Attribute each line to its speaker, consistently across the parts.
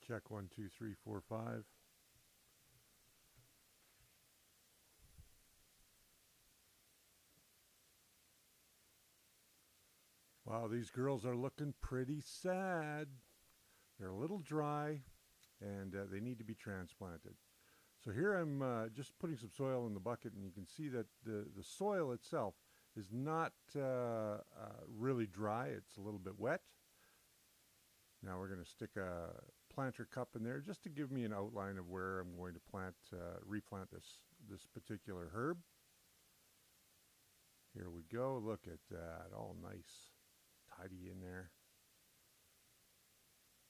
Speaker 1: Check 1, 2, 3, 4, 5. Wow, these girls are looking pretty sad. They're a little dry, and they need to be transplanted. So here I'm just putting some soil in the bucket, and you can see that the soil itself is not really dry. It's a little bit wet. Now we're going to stick a planter cup in there just to give me an outline of where I'm going to replant this particular herb. Here we go. Look at that, all nice, tidy in there.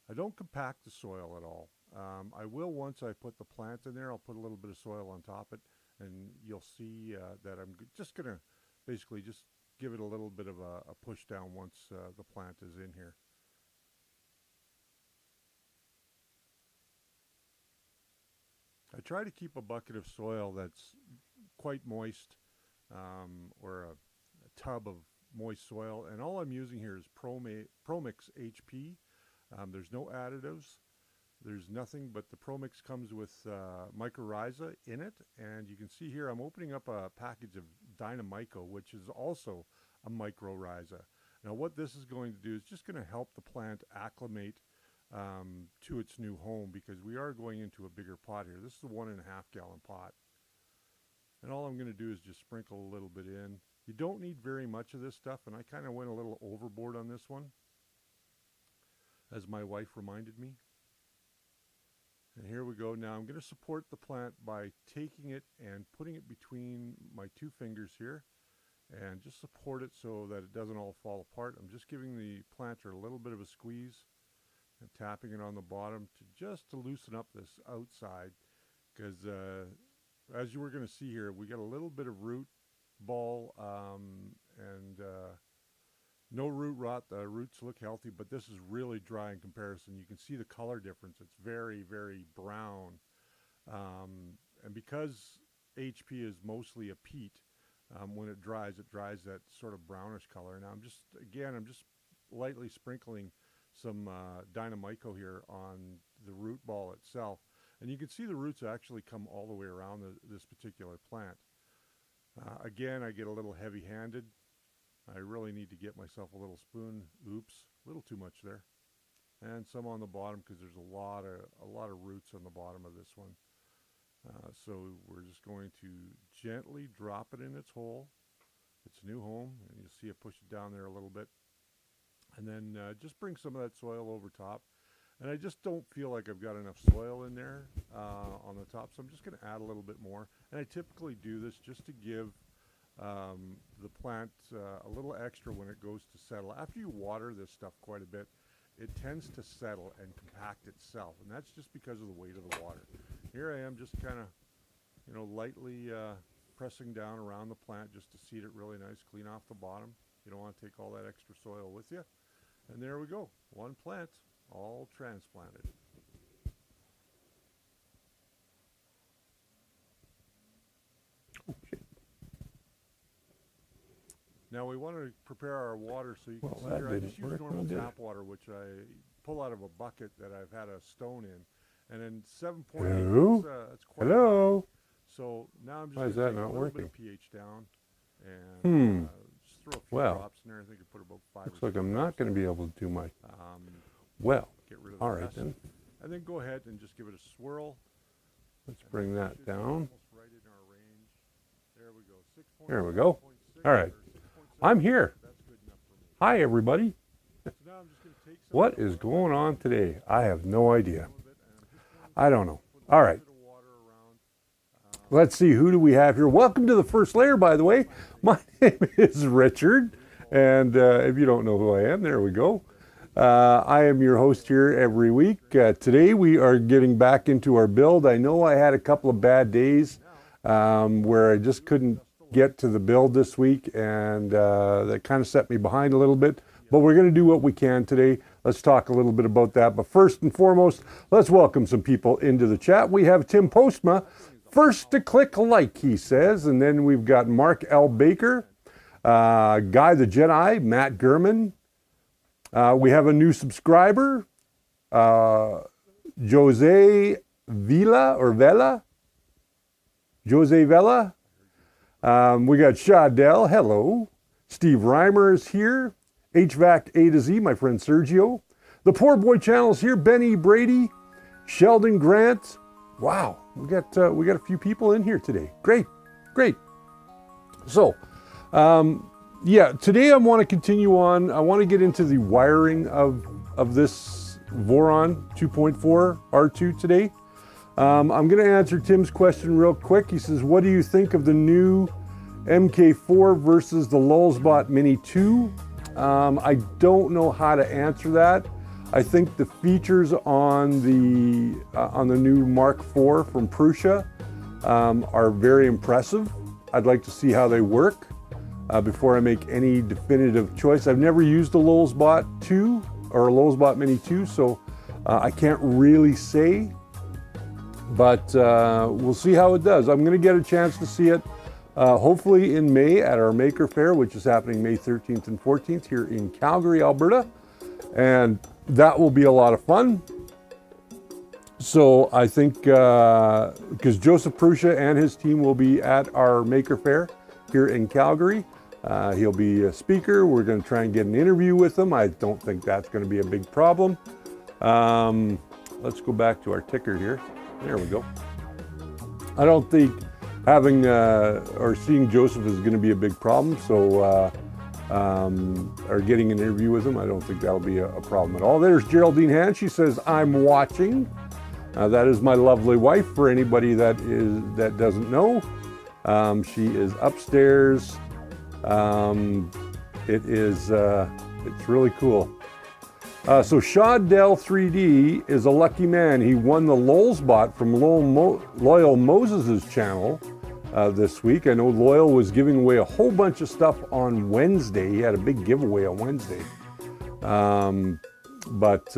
Speaker 1: I don't compact the soil at all. I will once I put the plant in there. I'll put a little bit of soil on top of it, and you'll see that I'm just going to basically just give it a little bit of a push down once the plant is in here. I try to keep a bucket of soil that's quite moist, or a tub of moist soil, and all I'm using here is ProMix HP. There's no additives. There's nothing, but the ProMix comes with mycorrhiza in it, and you can see here I'm opening up a package of Dynamico, which is also a mycorrhiza. Now what this is going to do is just going to help the plant acclimate to its new home, because we are going into a bigger pot here. This is a 1.5 gallon pot, and all I'm going to do is just sprinkle a little bit in. You don't need very much of this stuff, and I kind of went a little overboard on this one, as my wife reminded me. And here we go. Now I'm going to support the plant by taking it and putting it between my 2 fingers here, and just support it so that it doesn't all fall apart. I'm just giving the planter a little bit of a squeeze and tapping it on the bottom to loosen up this outside, because as you were going to see here, we got a little bit of root ball and no root rot. The roots look healthy, but this is really dry in comparison. You can see the color difference. It's very, very brown, and because HP is mostly a peat, when it dries that sort of brownish color. Now I'm just lightly sprinkling some Dynamico here on the root ball itself, and you can see the roots actually come all the way around this particular plant. Again, I get a little heavy-handed. I really need to get myself a little spoon. Oops, a little too much there, and some on the bottom, because there's a lot of roots on the bottom of this one. So we're just going to gently drop it in its hole, its new home, and you'll see it push it down there a little bit. And then just bring some of that soil over top. And I just don't feel like I've got enough soil in there on the top, so I'm just going to add a little bit more. And I typically do this just to give the plant a little extra when it goes to settle. After you water this stuff quite a bit, it tends to settle and compact itself, and that's just because of the weight of the water. Here I am just kind of, lightly pressing down around the plant just to seed it really nice, clean off the bottom. You don't want to take all that extra soil with you. And there we go, one plant, all transplanted.
Speaker 2: Okay.
Speaker 1: Now we want to prepare our water, so you can see
Speaker 2: that
Speaker 1: here I
Speaker 2: didn't
Speaker 1: just use
Speaker 2: work,
Speaker 1: normal
Speaker 2: did it?
Speaker 1: tap water, which I pull out of a bucket that I've had a stone in. And then 7.8,
Speaker 2: Hello?
Speaker 1: that's quite
Speaker 2: Hello?
Speaker 1: high. So now I'm just
Speaker 2: Why
Speaker 1: going
Speaker 2: is
Speaker 1: to
Speaker 2: that
Speaker 1: take a
Speaker 2: not
Speaker 1: little
Speaker 2: working?
Speaker 1: bit of pH down, and just throw a few
Speaker 2: Well,
Speaker 1: drops in there. I think I put about 5
Speaker 2: Looks
Speaker 1: or
Speaker 2: like
Speaker 1: 6
Speaker 2: I'm not
Speaker 1: drops.
Speaker 2: going to be able to do my,
Speaker 1: Get rid of
Speaker 2: all
Speaker 1: the
Speaker 2: right
Speaker 1: rest.
Speaker 2: then.
Speaker 1: And then go ahead and just give it a swirl.
Speaker 2: Let's bring
Speaker 1: And
Speaker 2: that
Speaker 1: should be
Speaker 2: down.
Speaker 1: almost right in our range. There we go. 6.6,
Speaker 2: There we go.
Speaker 1: 6.6,
Speaker 2: All right.
Speaker 1: or 6.7.
Speaker 2: I'm here.
Speaker 1: That's good enough for me.
Speaker 2: Hi, everybody.
Speaker 1: So now I'm just going to take some
Speaker 2: What
Speaker 1: of the
Speaker 2: is
Speaker 1: oil,
Speaker 2: going on today? I have no idea.
Speaker 1: some of it, and I'm just going
Speaker 2: I don't know.
Speaker 1: to put a
Speaker 2: All
Speaker 1: little
Speaker 2: right.
Speaker 1: bit of water around.
Speaker 2: Let's see, who do we have here? Welcome to the first layer, by the way. My name is Richard, and if you don't know who I am, there we go. I am your host here every week. Today we are getting back into our build. I know I had a couple of bad days where I just couldn't get to the build this week, and that kind of set me behind a little bit. But we're going to do what we can today. Let's talk a little bit about that. But first and foremost, let's welcome some people into the chat. We have Tim Postma, first to click like, he says. And then we've got Mark L. Baker, Guy the Jedi, Matt Gurman. We have a new subscriber, Jose Vela. Jose Vela. We got Shadell, hello. Steve Reimer is here. HVAC A to Z, my friend Sergio. The Poor Boy channel's here. Benny Brady, Sheldon Grant. Wow, we got a few people in here today. Great. So, yeah, today I want to continue on. I want to get into the wiring of this Voron 2.4 R2 today. I'm going to answer Tim's question real quick. He says, what do you think of the new MK4 versus the Lulzbot Mini 2? I don't know how to answer that. I think the features on the new Mark IV from Prusa are very impressive. I'd like to see how they work before I make any definitive choice. I've never used a Lulzbot 2 or a Lulzbot Mini 2, so I can't really say, but we'll see how it does. I'm going to get a chance to see it hopefully in May at our Maker Faire, which is happening May 13th and 14th here in Calgary, Alberta, and that will be a lot of fun. So I think, because Joseph Prusa and his team will be at our Maker Faire here in Calgary. He'll be a speaker. We're going to try and get an interview with him. I don't think that's going to be a big problem. Let's go back to our ticker here. There we go. I don't think having or seeing Joseph is going to be a big problem. So, or getting an interview with him, I don't think that'll be a problem at all. There's Geraldine Hand. She says, I'm watching. That is my lovely wife, for anybody that doesn't know. She is upstairs. It's really cool. So Shadell 3D is a lucky man. He won the Lulzbot from Loyal Moses' channel this week. I know Loyal was giving away a whole bunch of stuff on Wednesday. He had a big giveaway on Wednesday. But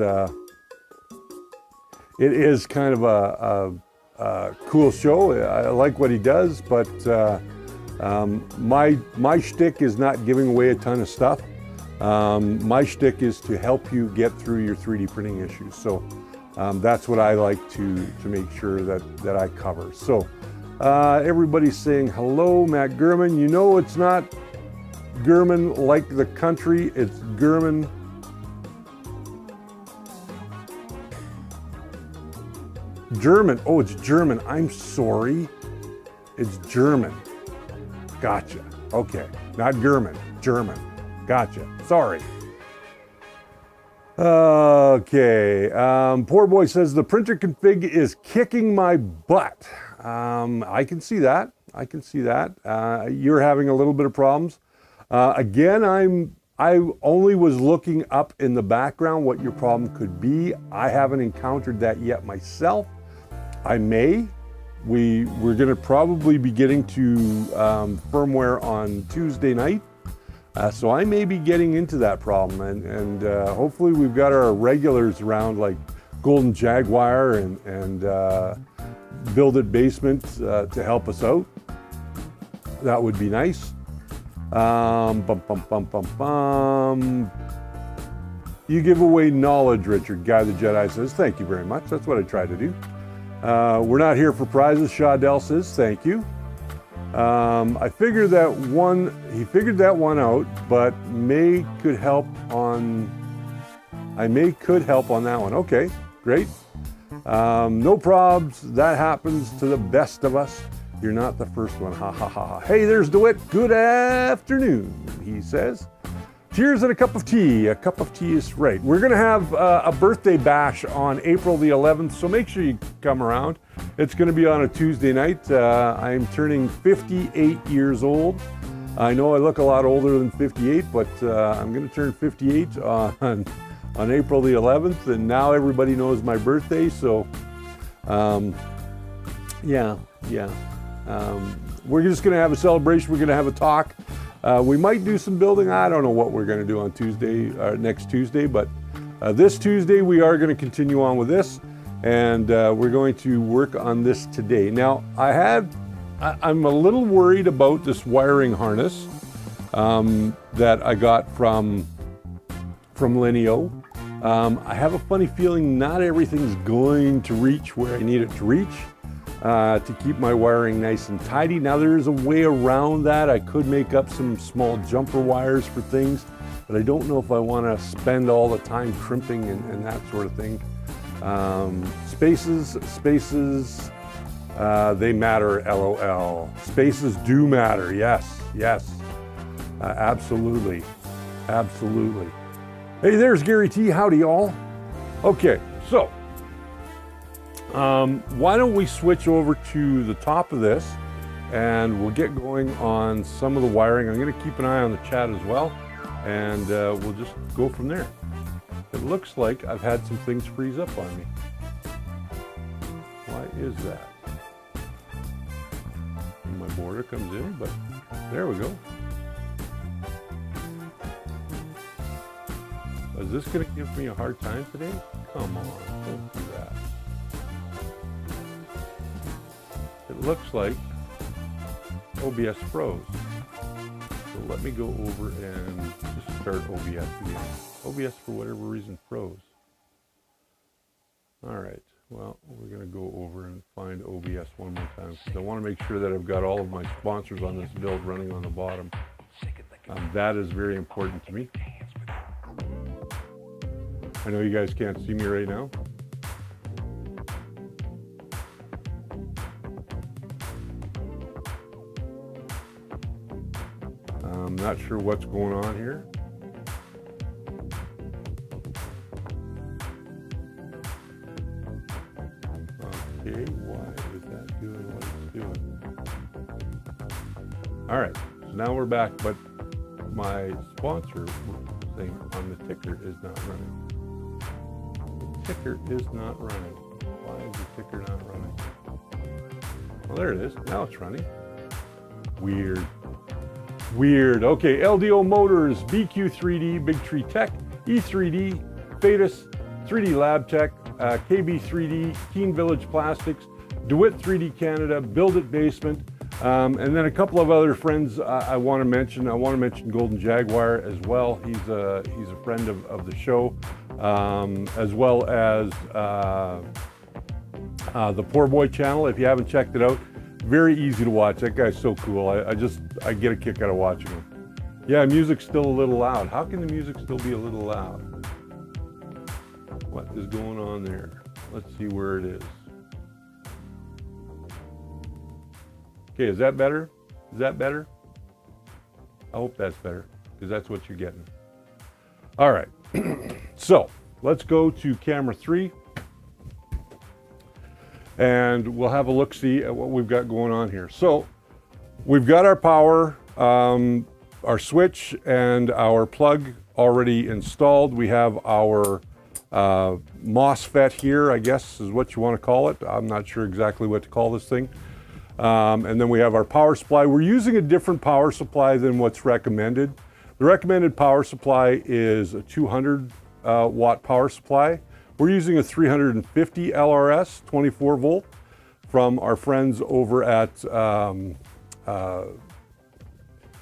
Speaker 2: it is kind of a cool show. I like what he does, but my shtick is not giving away a ton of stuff. My shtick is to help you get through your 3D printing issues. So that's what I like to make sure that I cover. So everybody's saying hello, Matt Gurman. You know it's not Gurman like the country, it's Gurman German. Oh, it's German. I'm sorry. It's German. Gotcha. Okay. Not Gurman. German. Gotcha. Sorry. Okay. Poor Boy says the printer config is kicking my butt. I can see that. I can see that. You're having a little bit of problems. Again, I only was looking up in the background what your problem could be. I haven't encountered that yet myself. I may. We're going to probably be getting to firmware on Tuesday night. So I may be getting into that problem, and hopefully we've got our regulars around like Golden Jaguar and Build It Basement to help us out. That would be nice. You give away knowledge, Richard. Guy the Jedi says, thank you very much. That's what I try to do. We're not here for prizes, Shadell says, thank you. I figured that one, he figured that one out, but May could help on that one. Okay, great. No probs, that happens to the best of us. You're not the first one, ha ha ha ha. Hey, there's Dwit, good afternoon, he says. Cheers and a cup of tea. A cup of tea is right. We're going to have a birthday bash on April the 11th, so make sure you come around. It's going to be on a Tuesday night. I'm turning 58 years old. I know I look a lot older than 58, but I'm going to turn 58 on April the 11th, and now everybody knows my birthday, so yeah. We're just going to have a celebration. We're going to have a talk. We might do some building. I don't know what we're going to do on Tuesday, next Tuesday, but this Tuesday we are going to continue on with this, and we're going to work on this today. Now, I'm a little worried about this wiring harness that I got from Lineo. I have a funny feeling not everything's going to reach where I need it to reach to keep my wiring nice and tidy. Now there is a way around that. I could make up some small jumper wires for things, but I don't know if I want to spend all the time crimping and that sort of thing. Spaces, they matter, LOL. Spaces do matter, yes, absolutely, absolutely. Hey, there's Gary T, howdy y'all. Okay, so, why don't we switch over to the top of this and we'll get going on some of the wiring. I'm gonna keep an eye on the chat as well, and we'll just go from there. It looks like I've had some things freeze up on me. Why is that? My border comes in, but there we go. Is this going to give me a hard time today? Come on, don't do that. It looks like OBS froze. So let me go over and just start OBS again. OBS, for whatever reason, froze. All right, well, we're going to go over and find OBS one more time, because I want to make sure that I've got all of my sponsors on this build running on the bottom. That is very important to me. I know you guys can't see me right now. I'm not sure what's going on here. Okay, why is that doing what it's doing? All right, so now we're back, but my sponsor thing on the ticker is not running. The ticker is not running. Why is the ticker not running? Well, there it is. Now it's running. Weird. Weird. Okay, LDO Motors, BQ3D, Big Tree Tech, E3D, Fetus, 3D Lab Tech, KB3D, Keen Village Plastics, Dwit 3D Canada, Build It Basement, and then a couple of other friends I want to mention. I want to mention Golden Jaguar as well. He's a friend of the show, as well as the Poor Boy channel. If you haven't checked it out, very easy to watch. That guy's so cool. I get a kick out of watching him. Yeah, music's still a little loud. How can the music still be a little loud? What is going on there? Let's see where it is. Okay, is that better? Is that better? I hope that's better, because that's what you're getting. All right, so let's go to camera 3. And we'll have a look-see at what we've got going on here. So we've got our power, our switch, and our plug already installed. We have our MOSFET here, I guess is what you want to call it. I'm not sure exactly what to call this thing. And then we have our power supply. We're using a different power supply than what's recommended. The recommended power supply is a 200 watt power supply. We're using a 350 LRS, 24 volt, from our friends over at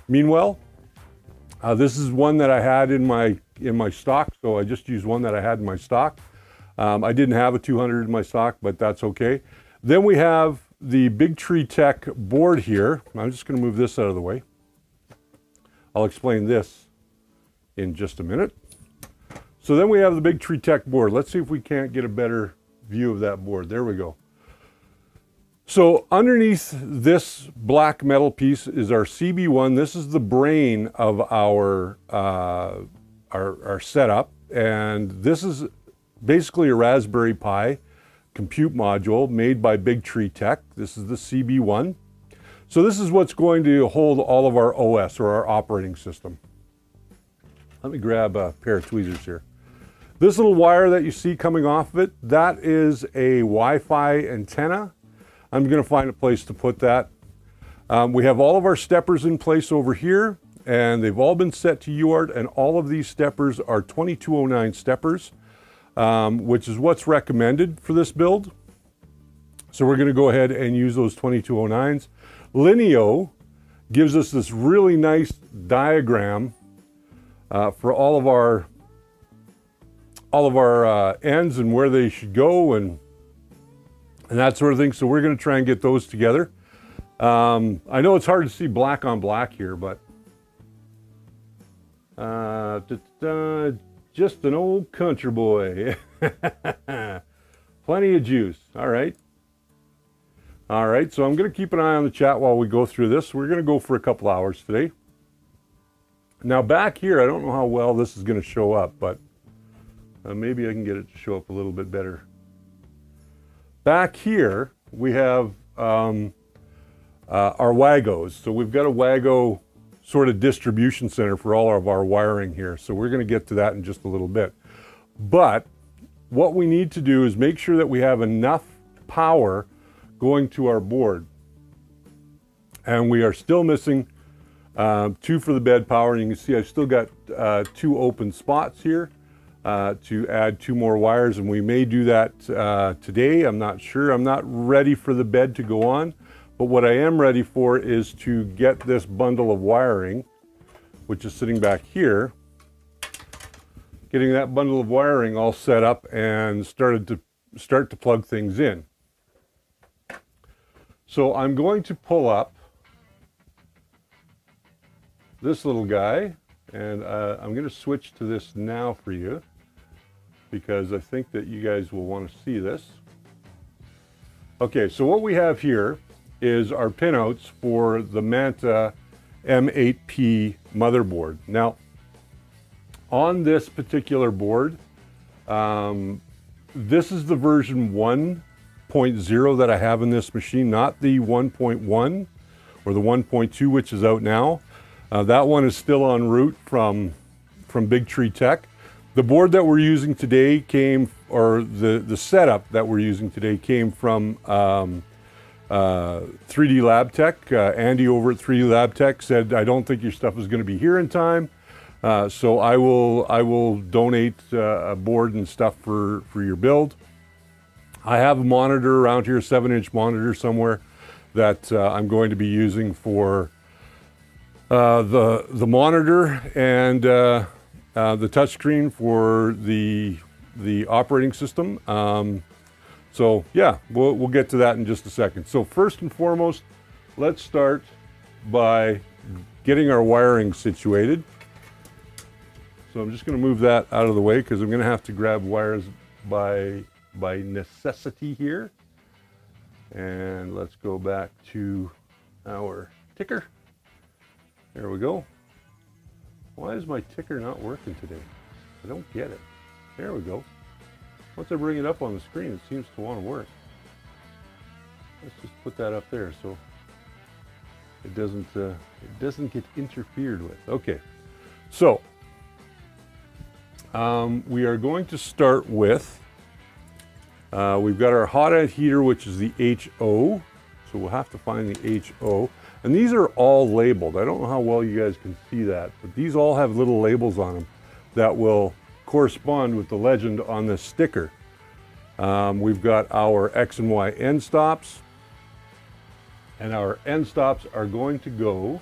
Speaker 2: Meanwell. This is one that I had in my stock, so I just used one that I had in my stock. I didn't have a 200 in my stock, but that's okay. Then we have the Big Tree Tech board here. I'm just going to move this out of the way. I'll explain this in just a minute. So then we have the Big Tree Tech board. Let's see if we can't get a better view of that board. There we go. So underneath this black metal piece is our CB1. This is the brain of our setup. And this is basically a Raspberry Pi compute module made by Big Tree Tech. This is the CB1. So this is what's going to hold all of our OS, or our operating system. Let me grab a pair of tweezers here. This little wire that you see coming off of it, that is a Wi-Fi antenna. I'm going to find a place to put that. We have all of our steppers in place over here, and they've all been set to UART, and all of these steppers are 2209 steppers, which is what's recommended for this build. So we're going to go ahead and use those 2209s. Lineo gives us this really nice diagram for all of our all of our ends and where they should go and that sort of thing. So we're going to try and get those together. I know it's hard to see black on black here, but just an old country boy. Plenty of juice. All right. All right, so I'm going to keep an eye on the chat while we go through this. We're going to go for a couple hours today. Now back here, I don't know how well this is going to show up, but maybe I can get it to show up a little bit better. Back here, we have our WAGOs. So we've got a WAGO sort of distribution center for all of our wiring here. So we're going to get to that in just a little bit. But what we need to do is make sure that we have enough power going to our board. And we are still missing 2 for the bed power. And you can see I've still got 2 open spots here to add 2 more wires. And we may do that today. I'm not sure. I'm not ready for the bed to go on. But what I am ready for is to get this bundle of wiring, which is sitting back here, getting that bundle of wiring all set up and start to plug things in. So I'm going to pull up this little guy, and I'm going to switch to this now for you because I think that you guys will want to see this. Okay, so what we have here is our pinouts for the Manta M8P motherboard. Now, on this particular board, this is the version 1.0 that I have in this machine, not the 1.1 or the 1.2, which is out now. That one is still en route from Big Tree Tech. The board that we're using today came, or the setup that we're using today came from 3D Lab Tech. Andy over at 3D Lab Tech said, I don't think your stuff is going to be here in time. So I will donate a board and stuff for your build. I have a monitor around here, a 7-inch monitor somewhere that I'm going to be using for the monitor and the touchscreen for the operating system. So yeah, we'll get to that in just a second. So first and foremost, let's start by getting our wiring situated. So I'm just going to move that out of the way because I'm going to have to grab wires by necessity here. And let's go back to our ticker. There we go. Why is my ticker not working today? I don't get it. There we go. Once I bring it up on the screen, it seems to want to work. Let's just put that up there so it doesn't get interfered with. Okay, so we are going to start with, we've got our hot end heater, which is the HO. So we'll have to find the HO. And these are all labeled. I don't know how well you guys can see that, but these all have little labels on them that will correspond with the legend on this sticker. We've got our X and Y end stops, and our end stops are going to go,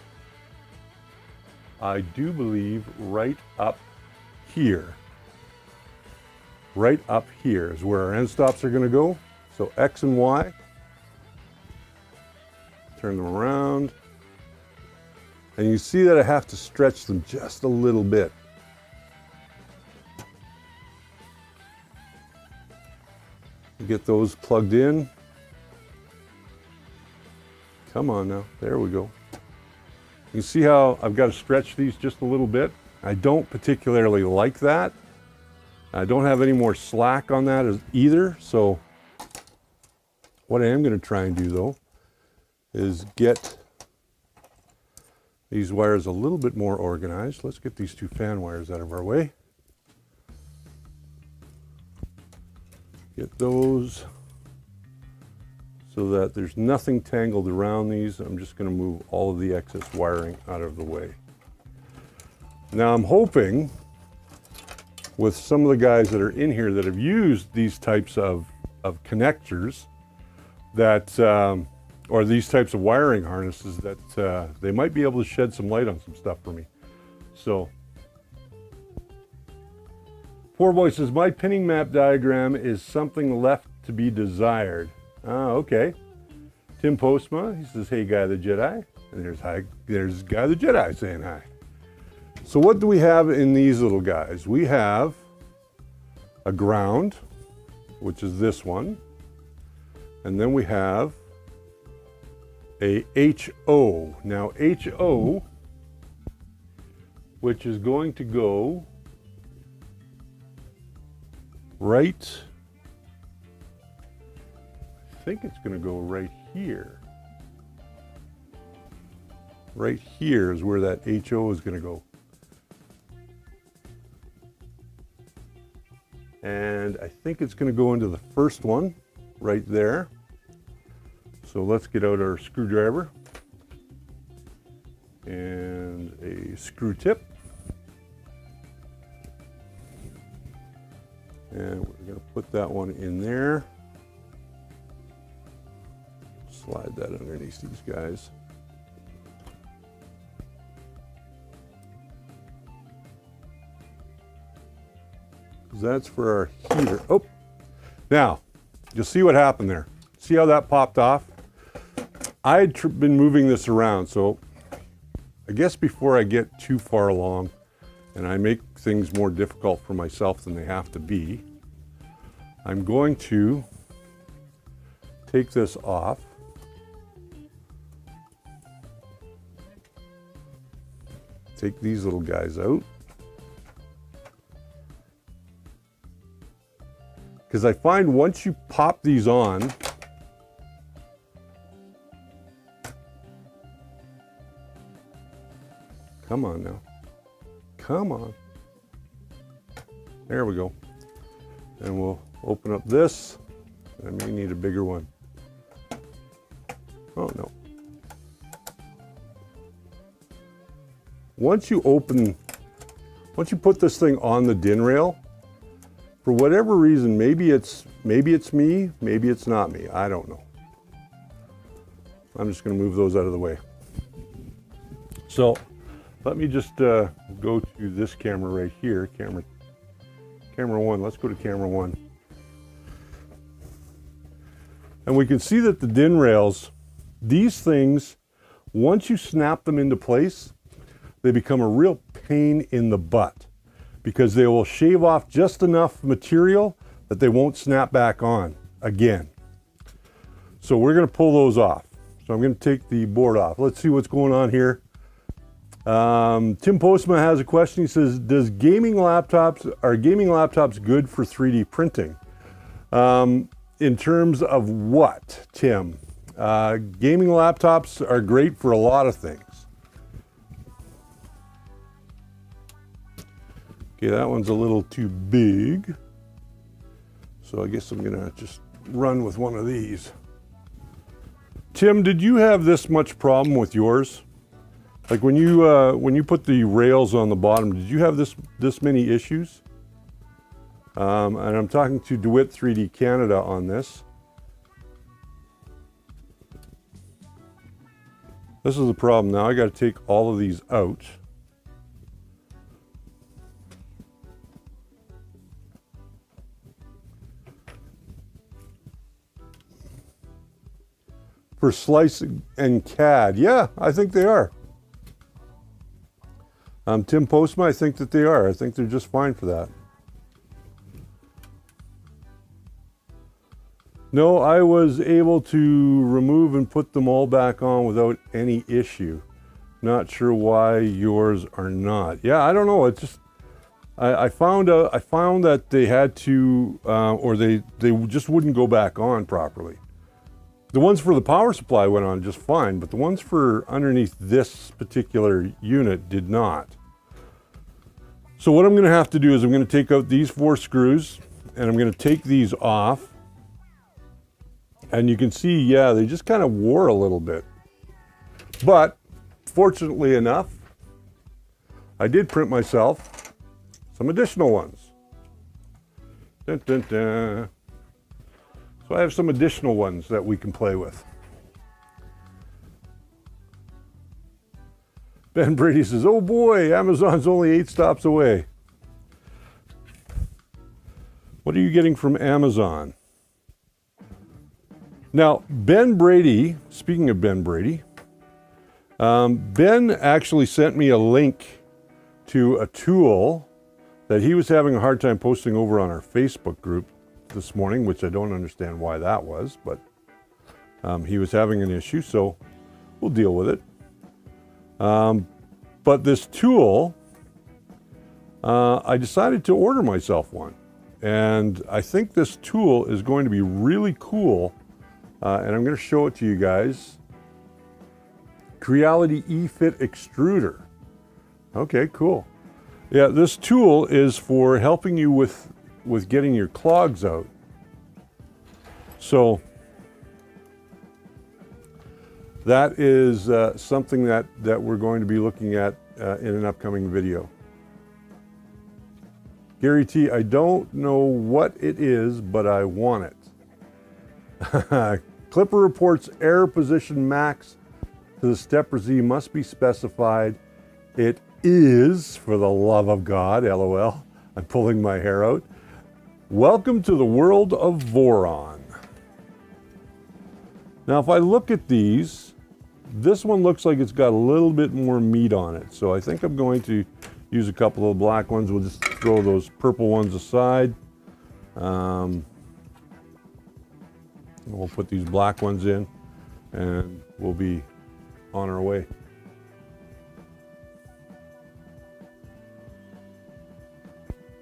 Speaker 2: I do believe, right up here. Right up here is where our end stops are going to go. So X and Y. Turn them around. And you see that I have to stretch them just a little bit. Get those plugged in. Come on now, there we go. You see how I've got to stretch these just a little bit? I don't particularly like that. I don't have any more slack on that either, so what I am going to try and do though is get these wires a little bit more organized. Let's get these 2 fan wires out of our way. Get those so that there's nothing tangled around these. I'm just going to move all of the excess wiring out of the way. Now I'm hoping with some of the guys that are in here that have used these types of connectors that, or these types of wiring harnesses, that they might be able to shed some light on some stuff for me. So Poor boy says, my pinning map diagram is something left to be desired. Ah, okay. Tim Postma, he says, hey, Guy the Jedi. And there's Guy the Jedi saying hi. So what do we have in these little guys? We have a ground, which is this one. And then we have a HO. Now HO, which is going to go right, I think it's going to go right here. Right here is where that HO is going to go. And I think it's going to go into the first one right there. So let's get out our screwdriver and a screw tip. And we're going to put that one in there. Slide that underneath these guys. That's for our heater. Oh, now you'll see what happened there. See how that popped off? I had been moving this around, so I guess before I get too far along and I make things more difficult for myself than they have to be, I'm going to take this off. Take these little guys out. Because I find once you pop these on, come on now, come on. There we go. And we'll open up this. I may need a bigger one. Oh no. Once you put this thing on the DIN rail, for whatever reason, maybe it's me, maybe it's not me, I don't know. I'm just going to move those out of the way. So let me just go to this camera right here, camera one. Let's go to camera one. And we can see that the DIN rails, these things, once you snap them into place, they become a real pain in the butt, because they will shave off just enough material that they won't snap back on again. So we're going to pull those off. So I'm going to take the board off. Let's see what's going on here. Tim Postma has a question. He says, are gaming laptops good for 3D printing? In terms of what, Tim? Gaming laptops are great for a lot of things. Okay, that one's a little too big. So I guess I'm gonna just run with one of these. Tim, did you have this much problem with yours? Like when you put the rails on the bottom, did you have this many issues? And I'm talking to Dwit 3D Canada on this. This is the problem. Now I got to take all of these out. For Slice and CAD, yeah, I think they are. Tim Postma, I think that they are. I think they're just fine for that. No, I was able to remove and put them all back on without any issue. Not sure why yours are not. Yeah, I don't know. It's just I found that they had to, or they just wouldn't go back on properly. The ones for the power supply went on just fine, but the ones for underneath this particular unit did not. So what I'm going to have to do is I'm going to take out these 4 screws and I'm going to take these off. And you can see, yeah, they just kind of wore a little bit. But fortunately enough, I did print myself some additional ones. Dun, dun, dun. So I have some additional ones that we can play with. Ben Brady says, oh boy, Amazon's only 8 stops away. What are you getting from Amazon? Now, Ben Brady, speaking of Ben Brady, Ben actually sent me a link to a tool that he was having a hard time posting over on our Facebook group this morning, which I don't understand why that was, but he was having an issue, so we'll deal with it. But this tool, I decided to order myself one. And I think this tool is going to be really cool. And I'm going to show it to you guys. Creality E-Fit Extruder. Okay, cool. Yeah, this tool is for helping you with getting your clogs out. So that is something that we're going to be looking at in an upcoming video. Gary T, I don't know what it is, but I want it. Clipper reports error position max to the stepper Z must be specified. It is, for the love of God, LOL. I'm pulling my hair out. Welcome to the world of Voron. Now, if I look at these, this one looks like it's got a little bit more meat on it. So I think I'm going to use a couple of black ones. We'll just throw those purple ones aside. We'll put these black ones in and we'll be on our way.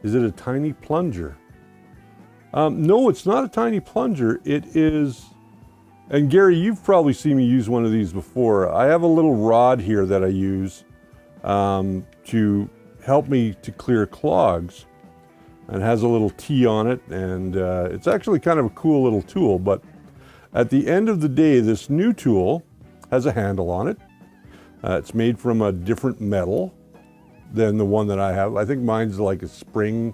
Speaker 2: Is it a tiny plunger? No, it's not a tiny plunger. It is, and Gary, you've probably seen me use one of these before. I have a little rod here that I use to help me to clear clogs. And it has a little T on it, and it's actually kind of a cool little tool, but at the end of the day, this new tool has a handle on it. It's made from a different metal than the one that I have. I think mine's like a spring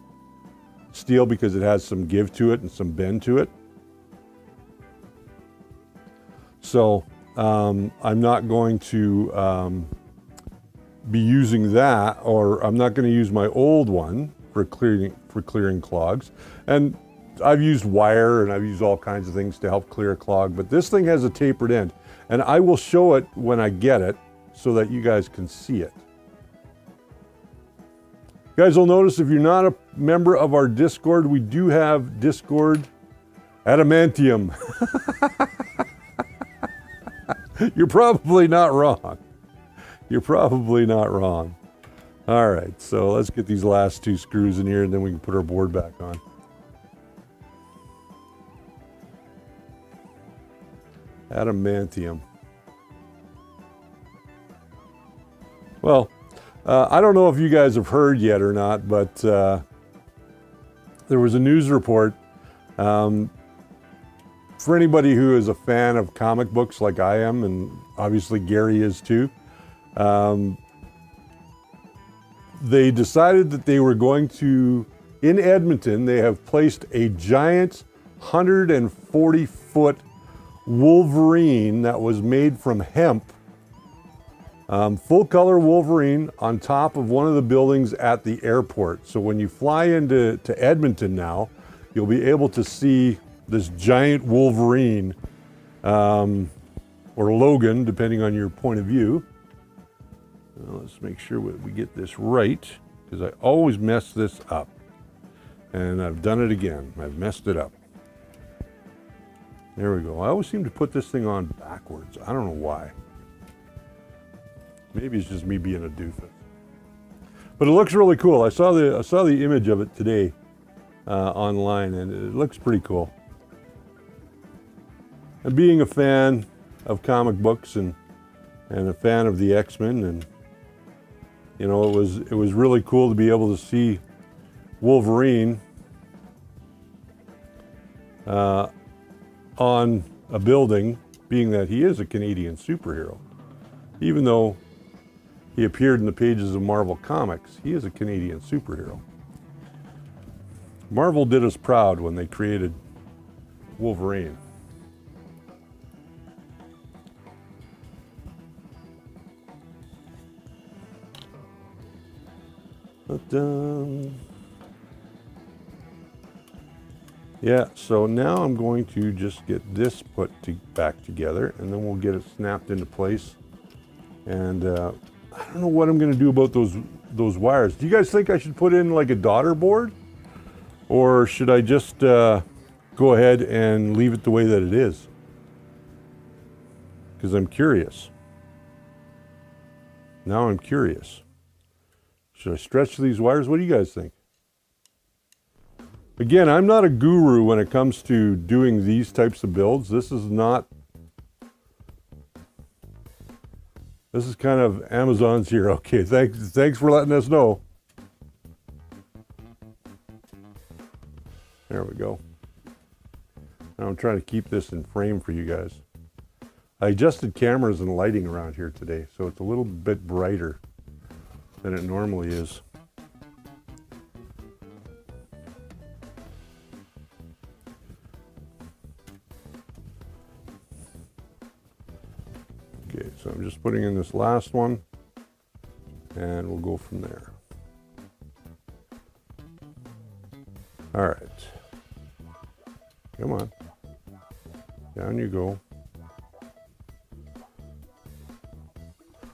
Speaker 2: steel because it has some give to it and some bend to it. So I'm not going to be using that, or I'm not going to use my old one for clearing clogs. And I've used wire and I've used all kinds of things to help clear a clog, but this thing has a tapered end, and I will show it when I get it so that you guys can see it. You guys will notice if you're not a member of our Discord, we do have Discord Adamantium. You're probably not wrong. You're probably not wrong. All right, so let's get these last two screws in here and then we can put our board back on. Adamantium. Well, I don't know if you guys have heard yet or not, but there was a news report. For anybody who is a fan of comic books like I am, and obviously Gary is too, they decided that they were going to, in Edmonton, they have placed a giant 140-foot Wolverine that was made from hemp, full color Wolverine on top of one of the buildings at the airport. So when you fly into Edmonton now, you'll be able to see this giant Wolverine, or Logan, depending on your point of view. Well, let's make sure we get this right, because I always mess this up. And I've done it again. I've messed it up. There we go. I always seem to put this thing on backwards. I don't know why. Maybe it's just me being a doofus. But it looks really cool. I saw the image of it today online, and it looks pretty cool. And being a fan of comic books and a fan of the X-Men, and you know, it was really cool to be able to see Wolverine on a building, being that he is a Canadian superhero. Even though he appeared in the pages of Marvel Comics, he is a Canadian superhero. Marvel did us proud when they created Wolverine. Yeah, so now I'm going to just get this put back together, and then we'll get it snapped into place. And I don't know what I'm going to do about those wires. Do you guys think I should put in like a daughter board? Or should I just go ahead and leave it the way that it is? Because I'm curious. Now I'm curious. Should I stretch these wires? What do you guys think? Again, I'm not a guru when it comes to doing these types of builds. This is kind of Amazon's here. Okay, thanks for letting us know. There we go. Now I'm trying to keep this in frame for you guys. I adjusted cameras and lighting around here today, so it's a little bit brighter than it normally is. Okay, so I'm just putting in this last one, and we'll go from there. All right. Come on. Down you go.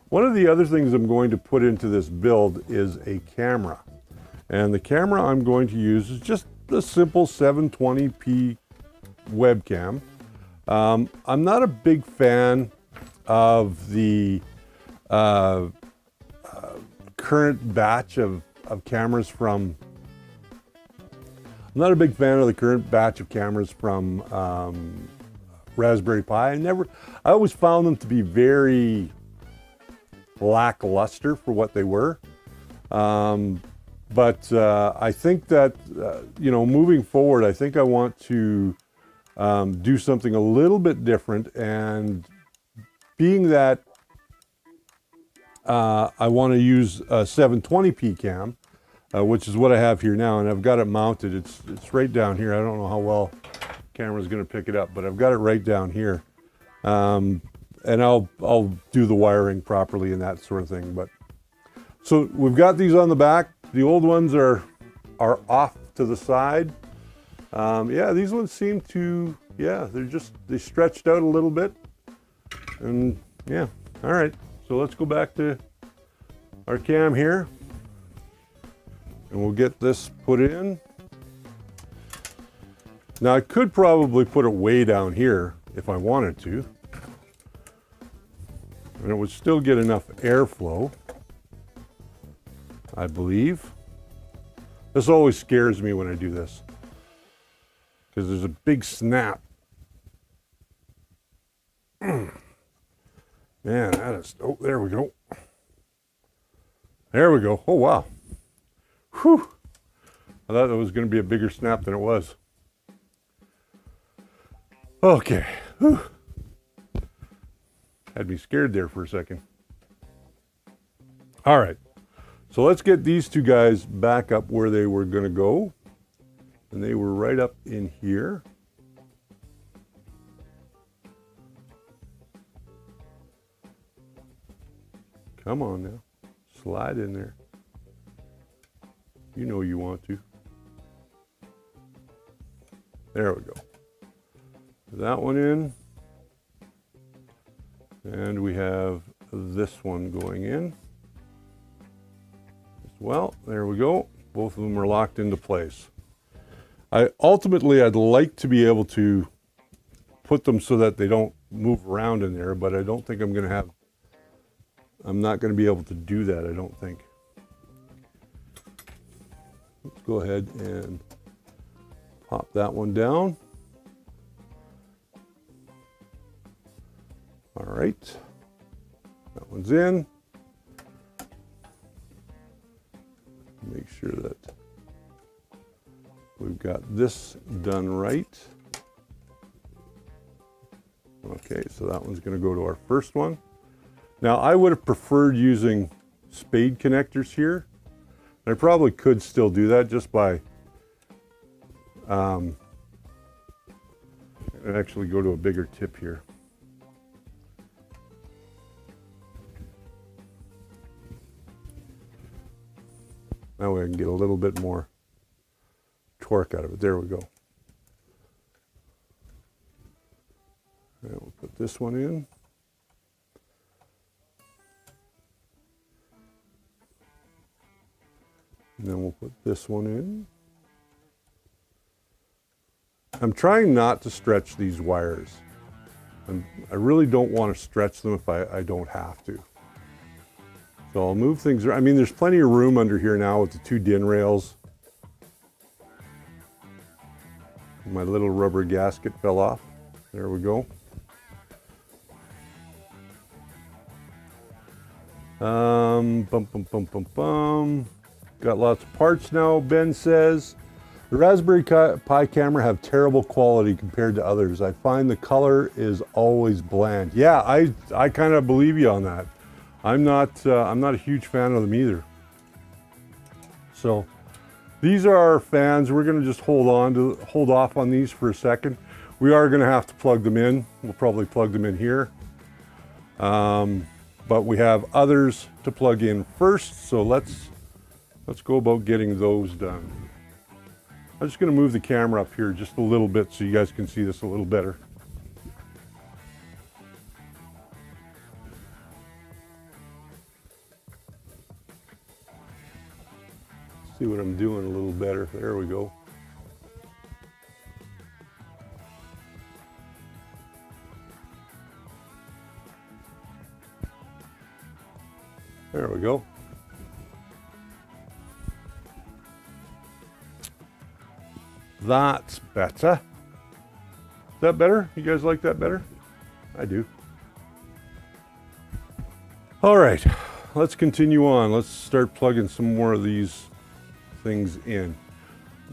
Speaker 2: One of the other things I'm going to put into this build is a camera. And the camera I'm going to use is just a simple 720p webcam. I'm not a big fan of the current batch of cameras from I'm not a big fan of the current batch of cameras from Raspberry Pi. I always found them to be very lackluster for what they were. But I think that, moving forward, I think I want to do something a little bit different. And being that I want to use a 720p cam, which is what I have here now, and I've got it mounted. It's right down here. I don't know how well the camera's going to pick it up, but I've got it right down here. And I'll do the wiring properly and that sort of thing. But so we've got these on the back. The old ones are off to the side. Yeah, these ones seem to, they stretched out a little bit. And yeah, all right. So let's go back to our cam here. And we'll get this put in. Now I could probably put it way down here if I wanted to. And it would still get enough airflow, I believe. This always scares me when I do this, because there's a big snap. Man, that is, oh, there we go. There we go. Oh, wow. Whew. I thought it was going to be a bigger snap than it was. Okay. Whew. Had me scared there for a second. All right. So let's get these two guys back up where they were going to go. And they were right up in here. Come on now. Slide in there. You know you want to. There we go. That one in. And we have this one going in as well. There we go. Both of them are locked into place. Ultimately, I'd like to be able to put them so that they don't move around in there, but I don't think I'm not going to be able to do that, I don't think. Let's go ahead and pop that one down. All right, that one's in. Make sure that we've got this done right. Okay, so that one's going to go to our first one. Now, I would have preferred using spade connectors here. I probably could still do that just by actually go to a bigger tip here. That way I can get a little bit more torque out of it. There we go. put this one in. And then we'll put this one in. I'm trying not to stretch these wires. I really don't want to stretch them if I don't have to. So I'll move things around. I mean, there's plenty of room under here now with the 2 DIN rails. My little rubber gasket fell off. There we go. Bum, bum, bum, bum, bum. Got lots of parts now, Ben says. The Raspberry Pi camera have terrible quality compared to others. I find the color is always bland. Yeah, I kind of believe you on that. I'm not a huge fan of them either. So these are our fans. We're going to just hold off on these for a second. We are going to have to plug them in. We'll probably plug them in here. But we have others to plug in first. So let's go about getting those done. I'm just going to move the camera up here just a little bit so you guys can see this a little better. See what I'm doing a little better. There we go. There we go. That's better. Is that better? You guys like that better? I do. All right, let's continue on. Let's start plugging some more of these things in.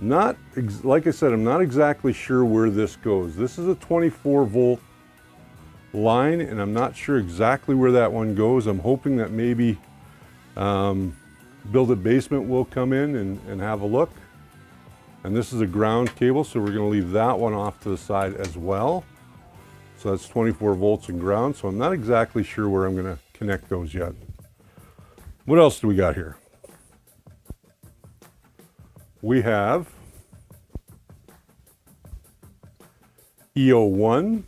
Speaker 2: Like I said, I'm not exactly sure where this goes. This is a 24 volt line, and I'm not sure exactly where that one goes. I'm hoping that maybe Build It Basement will come in and have a look. And this is a ground cable, so we're going to leave that one off to the side as well. So that's 24 volts and ground, so I'm not exactly sure where I'm going to connect those yet. What else do we got here? We have EO1,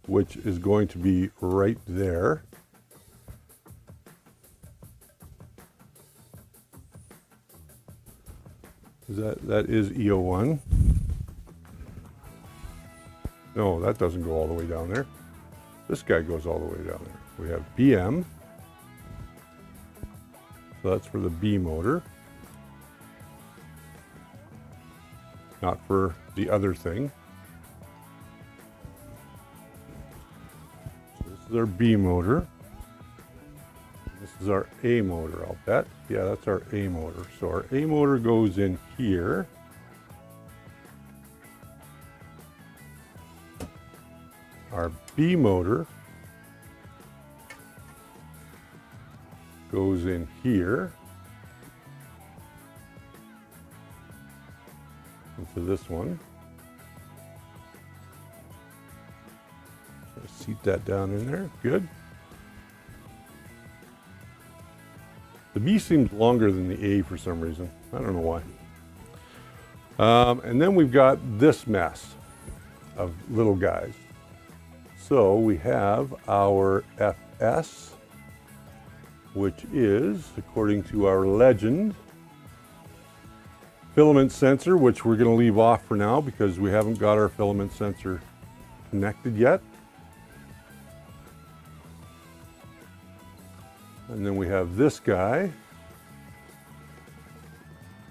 Speaker 2: which is going to be right there. That is EO1. No, that doesn't go all the way down there. This guy goes all the way down there. We have BM. So that's for the B motor. Not for the other thing. So this is our B motor. This is our A motor, I'll bet. Yeah, that's our A motor. So our A motor goes in here. Our B motor goes in here. Into this one. Seat that down in there. Good. The B seems longer than the A for some reason. I don't know why. And then we've got this mess of little guys. So we have our FS, which is, according to our legend, filament sensor, which we're going to leave off for now because we haven't got our filament sensor connected yet. And then we have this guy,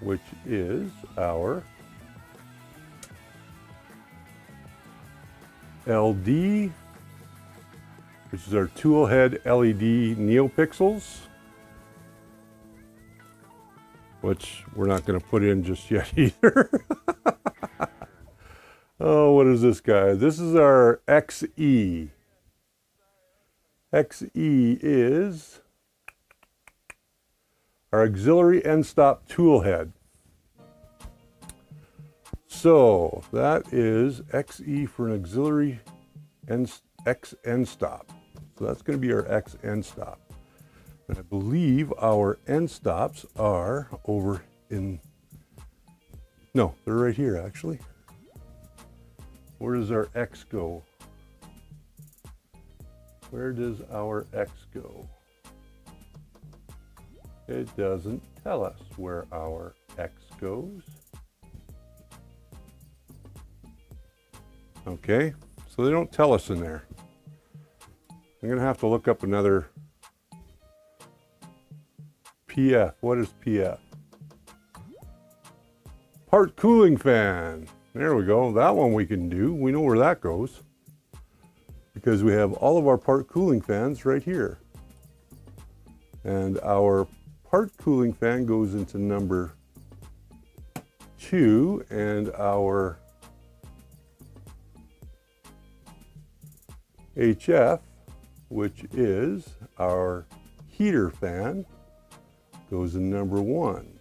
Speaker 2: which is our LD, which is our tool head LED neopixels, which we're not going to put in just yet either. Oh, what is this guy? This is our XE. XE is our auxiliary end stop tool head. So that is XE for an auxiliary X end stop. So that's going to be our X end stop. And I believe our end stops are over in, no, they're right here actually. Where does our X go? Where does our X go? It doesn't tell us where our X goes. Okay, so they don't tell us in there. I'm gonna have to look up another PF. What is PF? Part cooling fan. There we go. That one we can do. We know where that goes because we have all of our part cooling fans right here. And our part cooling fan goes into number 2, and our HF, which is our heater fan, goes in number 1.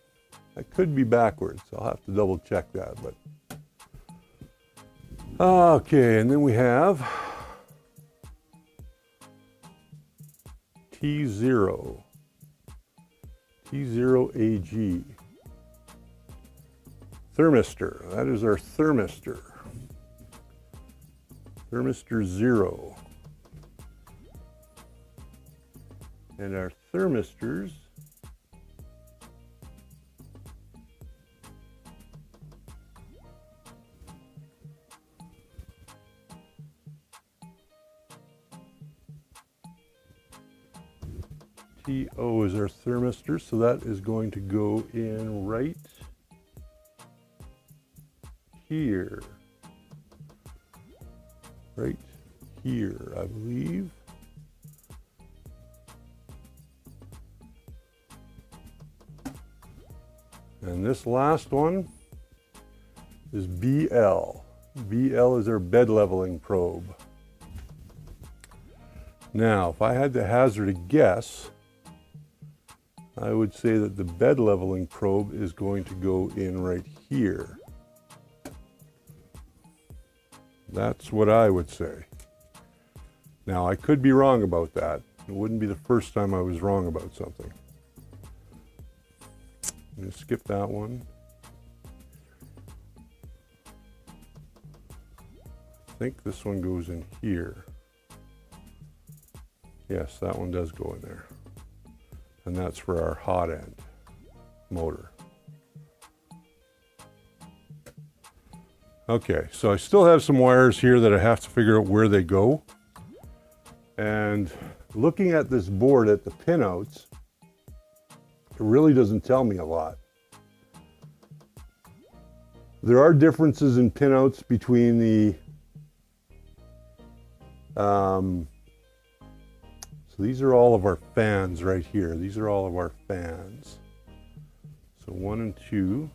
Speaker 2: That could be backwards. I'll have to double check that, but okay, and then we have T0 AG thermistor. That is our thermistor. Thermistor 0. And our thermistors TO is our thermistor, so that is going to go in right here. Right here, I believe. And this last one is BL. BL is our bed leveling probe. Now, if I had to hazard a guess, I would say that the bed leveling probe is going to go in right here. That's what I would say. Now, I could be wrong about that. It wouldn't be the first time I was wrong about something. I'm going to skip that one. I think this one goes in here. Yes, that one does go in there. And that's for our hot end motor. Okay, so I still have some wires here that I have to figure out where they go. And looking at this board at the pinouts, it really doesn't tell me a lot. There are differences in pinouts between the so these are all of our fans right here. These are all of our fans. So 1 and 2,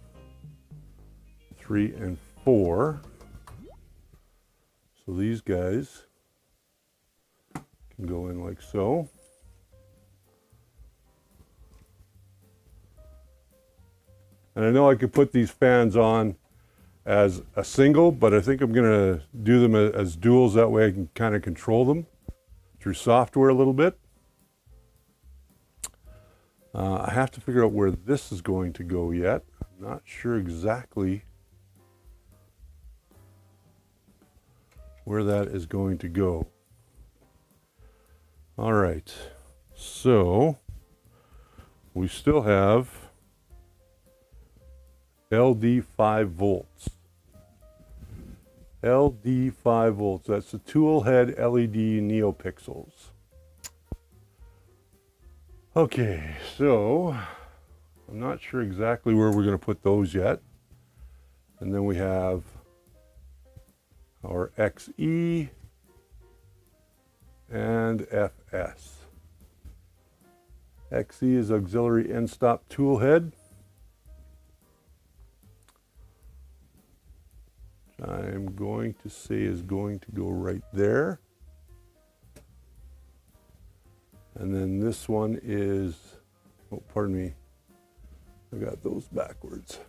Speaker 2: 3 and 4. So these guys can go in like so. And I know I could put these fans on as a single, but I think I'm going to do them as duals. That way I can kind of control them through software a little bit. I have to figure out where this is going to go yet. I'm not sure exactly where that is going to go. All right, so we still have LD 5 volts. LD 5 volts, that's the tool head LED neopixels. Okay, so I'm not sure exactly where we're going to put those yet. And then we have our XE and FS. XE is auxiliary end stop tool head. I'm going to say is going to go right there. And then this one is, oh, pardon me, I got those backwards.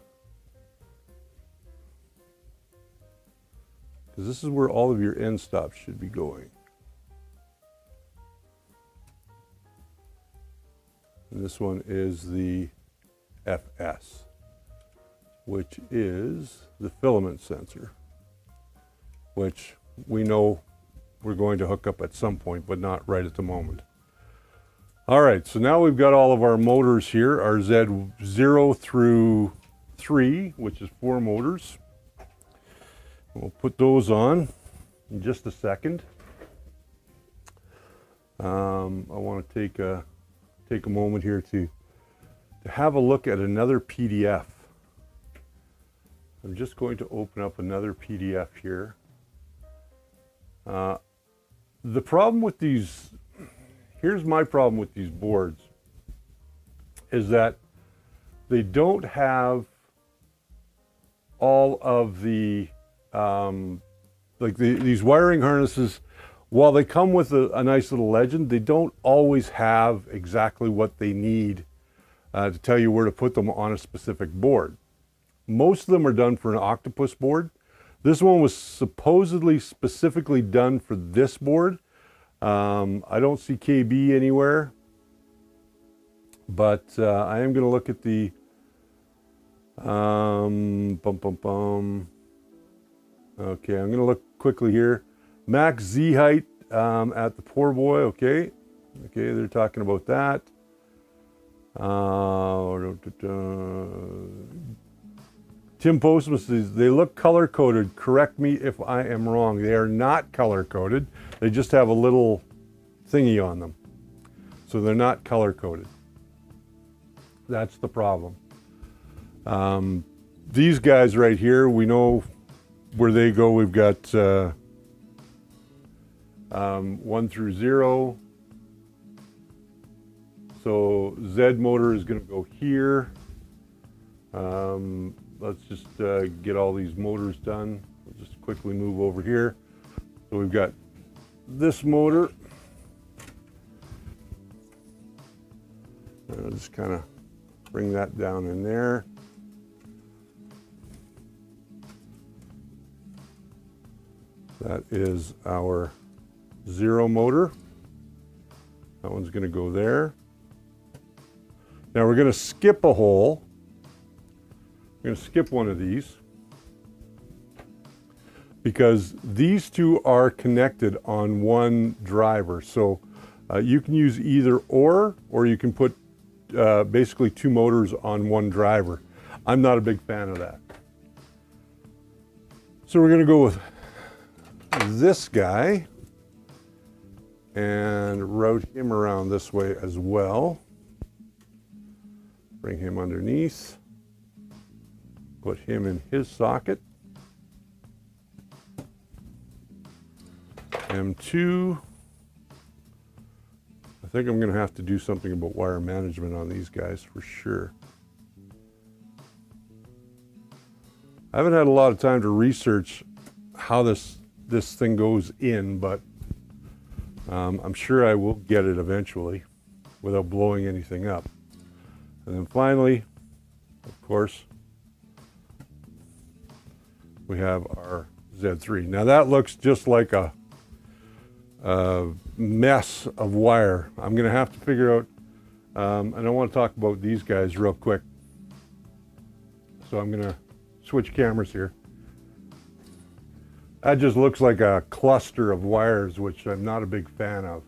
Speaker 2: Because this is where all of your end stops should be going. And this one is the FS, which is the filament sensor, which we know we're going to hook up at some point, but not right at the moment. All right, so now we've got all of our motors here, our Z0 through 3, which is 4 motors. We'll put those on in just a second. I want to take a moment here to have a look at another PDF. I'm just going to open up another PDF here. The problem with these, here's my problem with these boards, is that they don't have all of the, these wiring harnesses. While they come with a nice little legend, they don't always have exactly what they need to tell you where to put them on a specific board. Most of them are done for an octopus board. This one was supposedly specifically done for this board. I don't see KB anywhere, but I am going to look at the Okay, I'm going to look quickly here. Max Z height at the poor boy. Okay, they're talking about that. Tim Postman says they look color coded. Correct me if I am wrong. They are not color coded. They just have a little thingy on them, so they're not color coded. That's the problem. These guys right here, we know where they go. We've got 1 through 0. So Z motor is going to go here. Let's just get all these motors done. We'll just quickly move over here. So we've got this motor. I'll just kind of bring that down in there. That is our 0 motor. That one's going to go there. Now we're going to skip a hole. We're going to skip one of these because these two are connected on one driver. So you can use either or you can put basically 2 motors on one driver. I'm not a big fan of that. So we're going to go with this guy and route him around this way as well. Bring him underneath. Put him in his socket. M2. I think I'm going to have to do something about wire management on these guys for sure. I haven't had a lot of time to research how this thing goes in, but I'm sure I will get it eventually without blowing anything up. And then finally, of course, we have our Z3. Now that looks just like a mess of wire. I'm going to have to figure out, and I want to talk about these guys real quick. So I'm going to switch cameras here. That just looks like a cluster of wires, which I'm not a big fan of.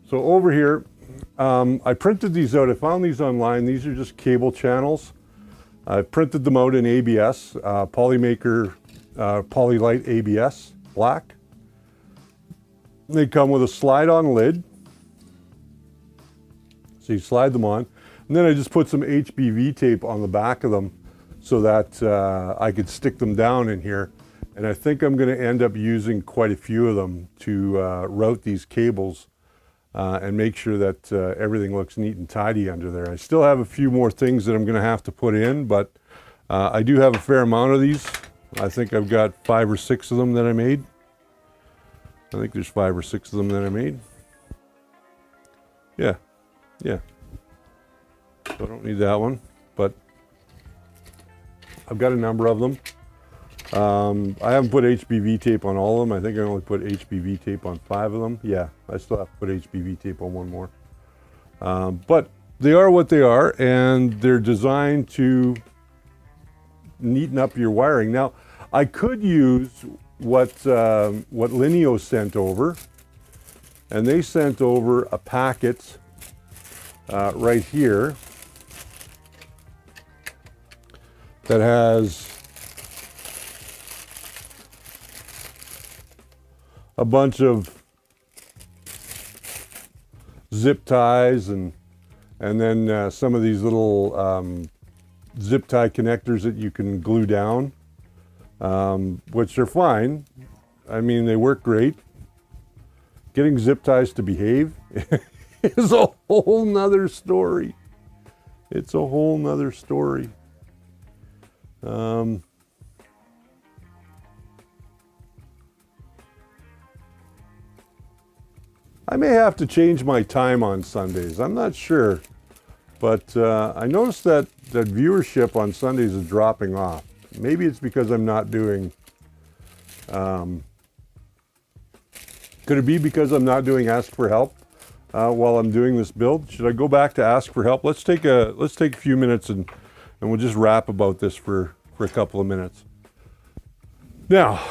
Speaker 2: So over here, I printed these out. I found these online. These are just cable channels. I printed them out in ABS, Polymaker Polylite ABS black. They come with a slide-on lid. So you slide them on. And then I just put some HBV tape on the back of them so that I could stick them down in here. And I think I'm going to end up using quite a few of them to route these cables and make sure that everything looks neat and tidy under there. I still have a few more things that I'm going to have to put in, but I do have a fair amount of these. I think I've got 5 or 6 of them that I made. I think there's 5 or 6 of them that I made. Yeah. So I don't need that one, but I've got a number of them. I haven't put HBV tape on all of them. I think I only put HBV tape on 5 of them. Yeah, I still have to put HBV tape on 1 more. But they are what they are, and they're designed to neaten up your wiring. Now, I could use what Lineo sent over, and they sent over a packet right here that has a bunch of zip ties and then some of these little zip tie connectors that you can glue down, which are fine. I mean, they work great. Getting zip ties to behave is a whole nother story. It's a whole nother story. I may have to change my time on Sundays. I'm not sure. But I noticed that viewership on Sundays is dropping off. Maybe it's because I'm not doing... could it be because I'm not doing Ask for Help while I'm doing this build? Should I go back to Ask for Help? Let's take a few minutes and we'll just rap about this for a couple of minutes. Now,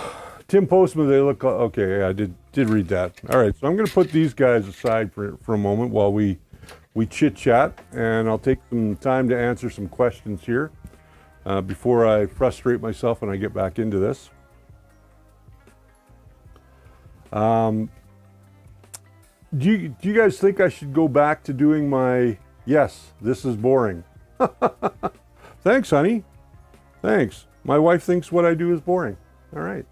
Speaker 2: Tim Postman, they look okay. Yeah, I did read that. All right, so I'm going to put these guys aside for a moment while we chit chat, and I'll take some time to answer some questions here before I frustrate myself when I get back into this. Do you guys think I should go back to doing my, yes, this is boring? Thanks, honey. Thanks. My wife thinks what I do is boring. All right.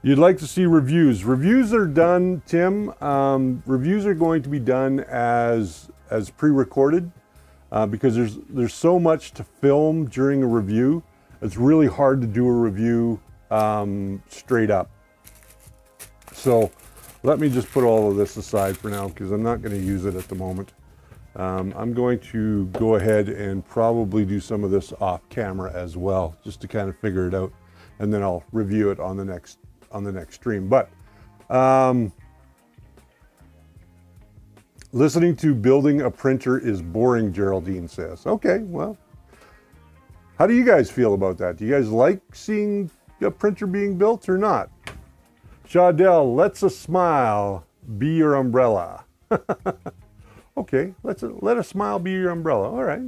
Speaker 2: You'd like to see reviews. Reviews are done, Tim. Reviews are going to be done as pre-recorded because there's so much to film during a review. It's really hard to do a review straight up. So let me just put all of this aside for now because I'm not going to use it at the moment. I'm going to go ahead and probably do some of this off camera as well, just to kind of figure it out, and then I'll review it on the next stream. But listening to building a printer is boring, Geraldine says. Okay, well, how do you guys feel about that? Do you guys like seeing a printer being built or not? Shadell, let's a smile be your umbrella. Okay, let a smile be your umbrella. All right.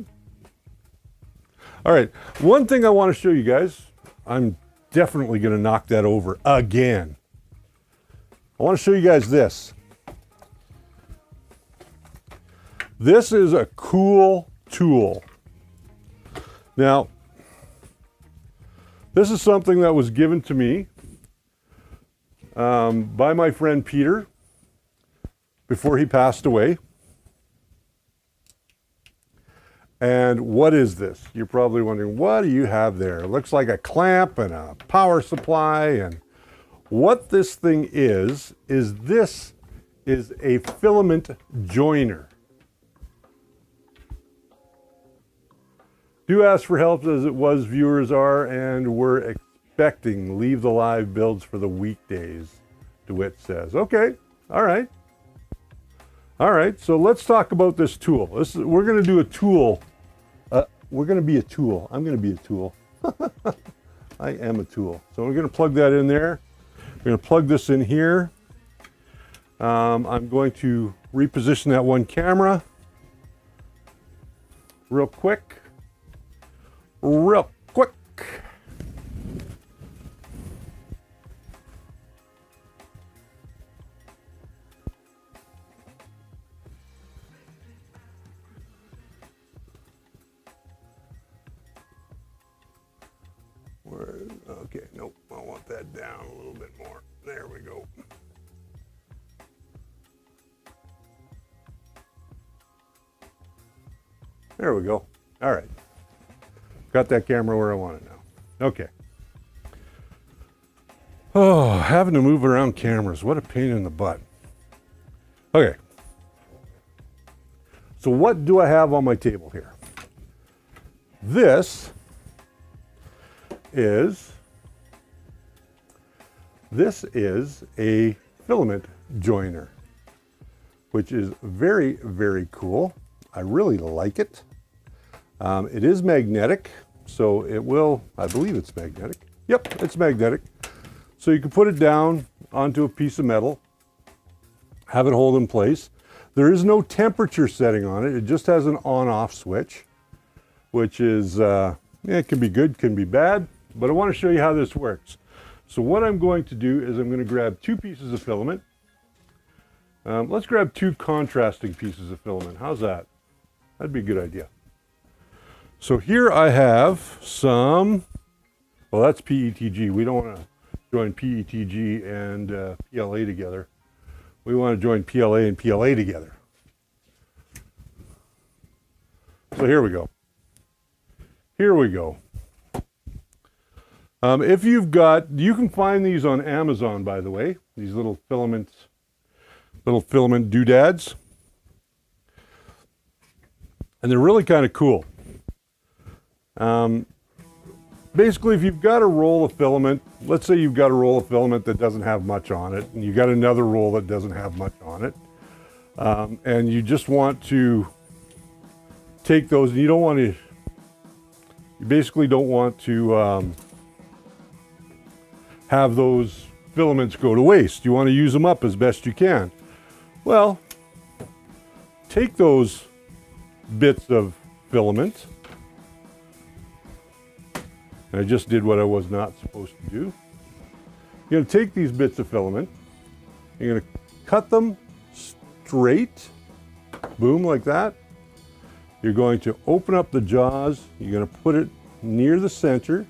Speaker 2: All right, one thing I want to show you guys, I'm definitely going to knock that over again. I want to show you guys this. This is a cool tool. Now, this is something that was given to me by my friend Peter before he passed away. And what is this? You're probably wondering, what do you have there? It looks like a clamp and a power supply. And what this thing is this is a filament joiner. Do ask for help as it was, viewers are, and we're expecting leave the live builds for the weekdays, Dwit says. Okay, all right. All right, so let's talk about this tool. We're going to do a tool. We're going to be a tool. I'm going to be a tool. I am a tool. So we're going to plug that in there. We're going to plug this in here. I'm going to reposition that one camera real quick. Real quick. Okay, nope, I want that down a little bit more. There we go. There we go. All right. Got that camera where I want it now. Okay. Oh, having to move around cameras. What a pain in the butt. Okay. So what do I have on my table here? This is a filament joiner, which is very, very cool. I really like it. It is magnetic, so it will, I believe it's magnetic. Yep, it's magnetic. So you can put it down onto a piece of metal, have it hold in place. There is no temperature setting on it. It just has an on-off switch, which is, it can be good, can be bad, but I want to show you how this works. So what I'm going to do is I'm going to grab 2 pieces of filament. Let's grab 2 contrasting pieces of filament. How's that? That'd be a good idea. So here I have some, well, that's PETG. We don't want to join PETG and PLA together. We want to join PLA and PLA together. So here we go. Here we go. If you've got, you can find these on Amazon, by the way, these little filament doodads. And they're really kind of cool. Basically, if you've got a roll of filament, let's say you've got a roll of filament that doesn't have much on it, and you've got another roll that doesn't have much on it, and you just want to take those, and you don't want to, you basically don't want to have those filaments go to waste. You want to use them up as best you can. Well, take those bits of filament. I just did what I was not supposed to do. You're going to take these bits of filament, you're going to cut them straight, boom, like that. You're going to open up the jaws, you're going to put it near the center,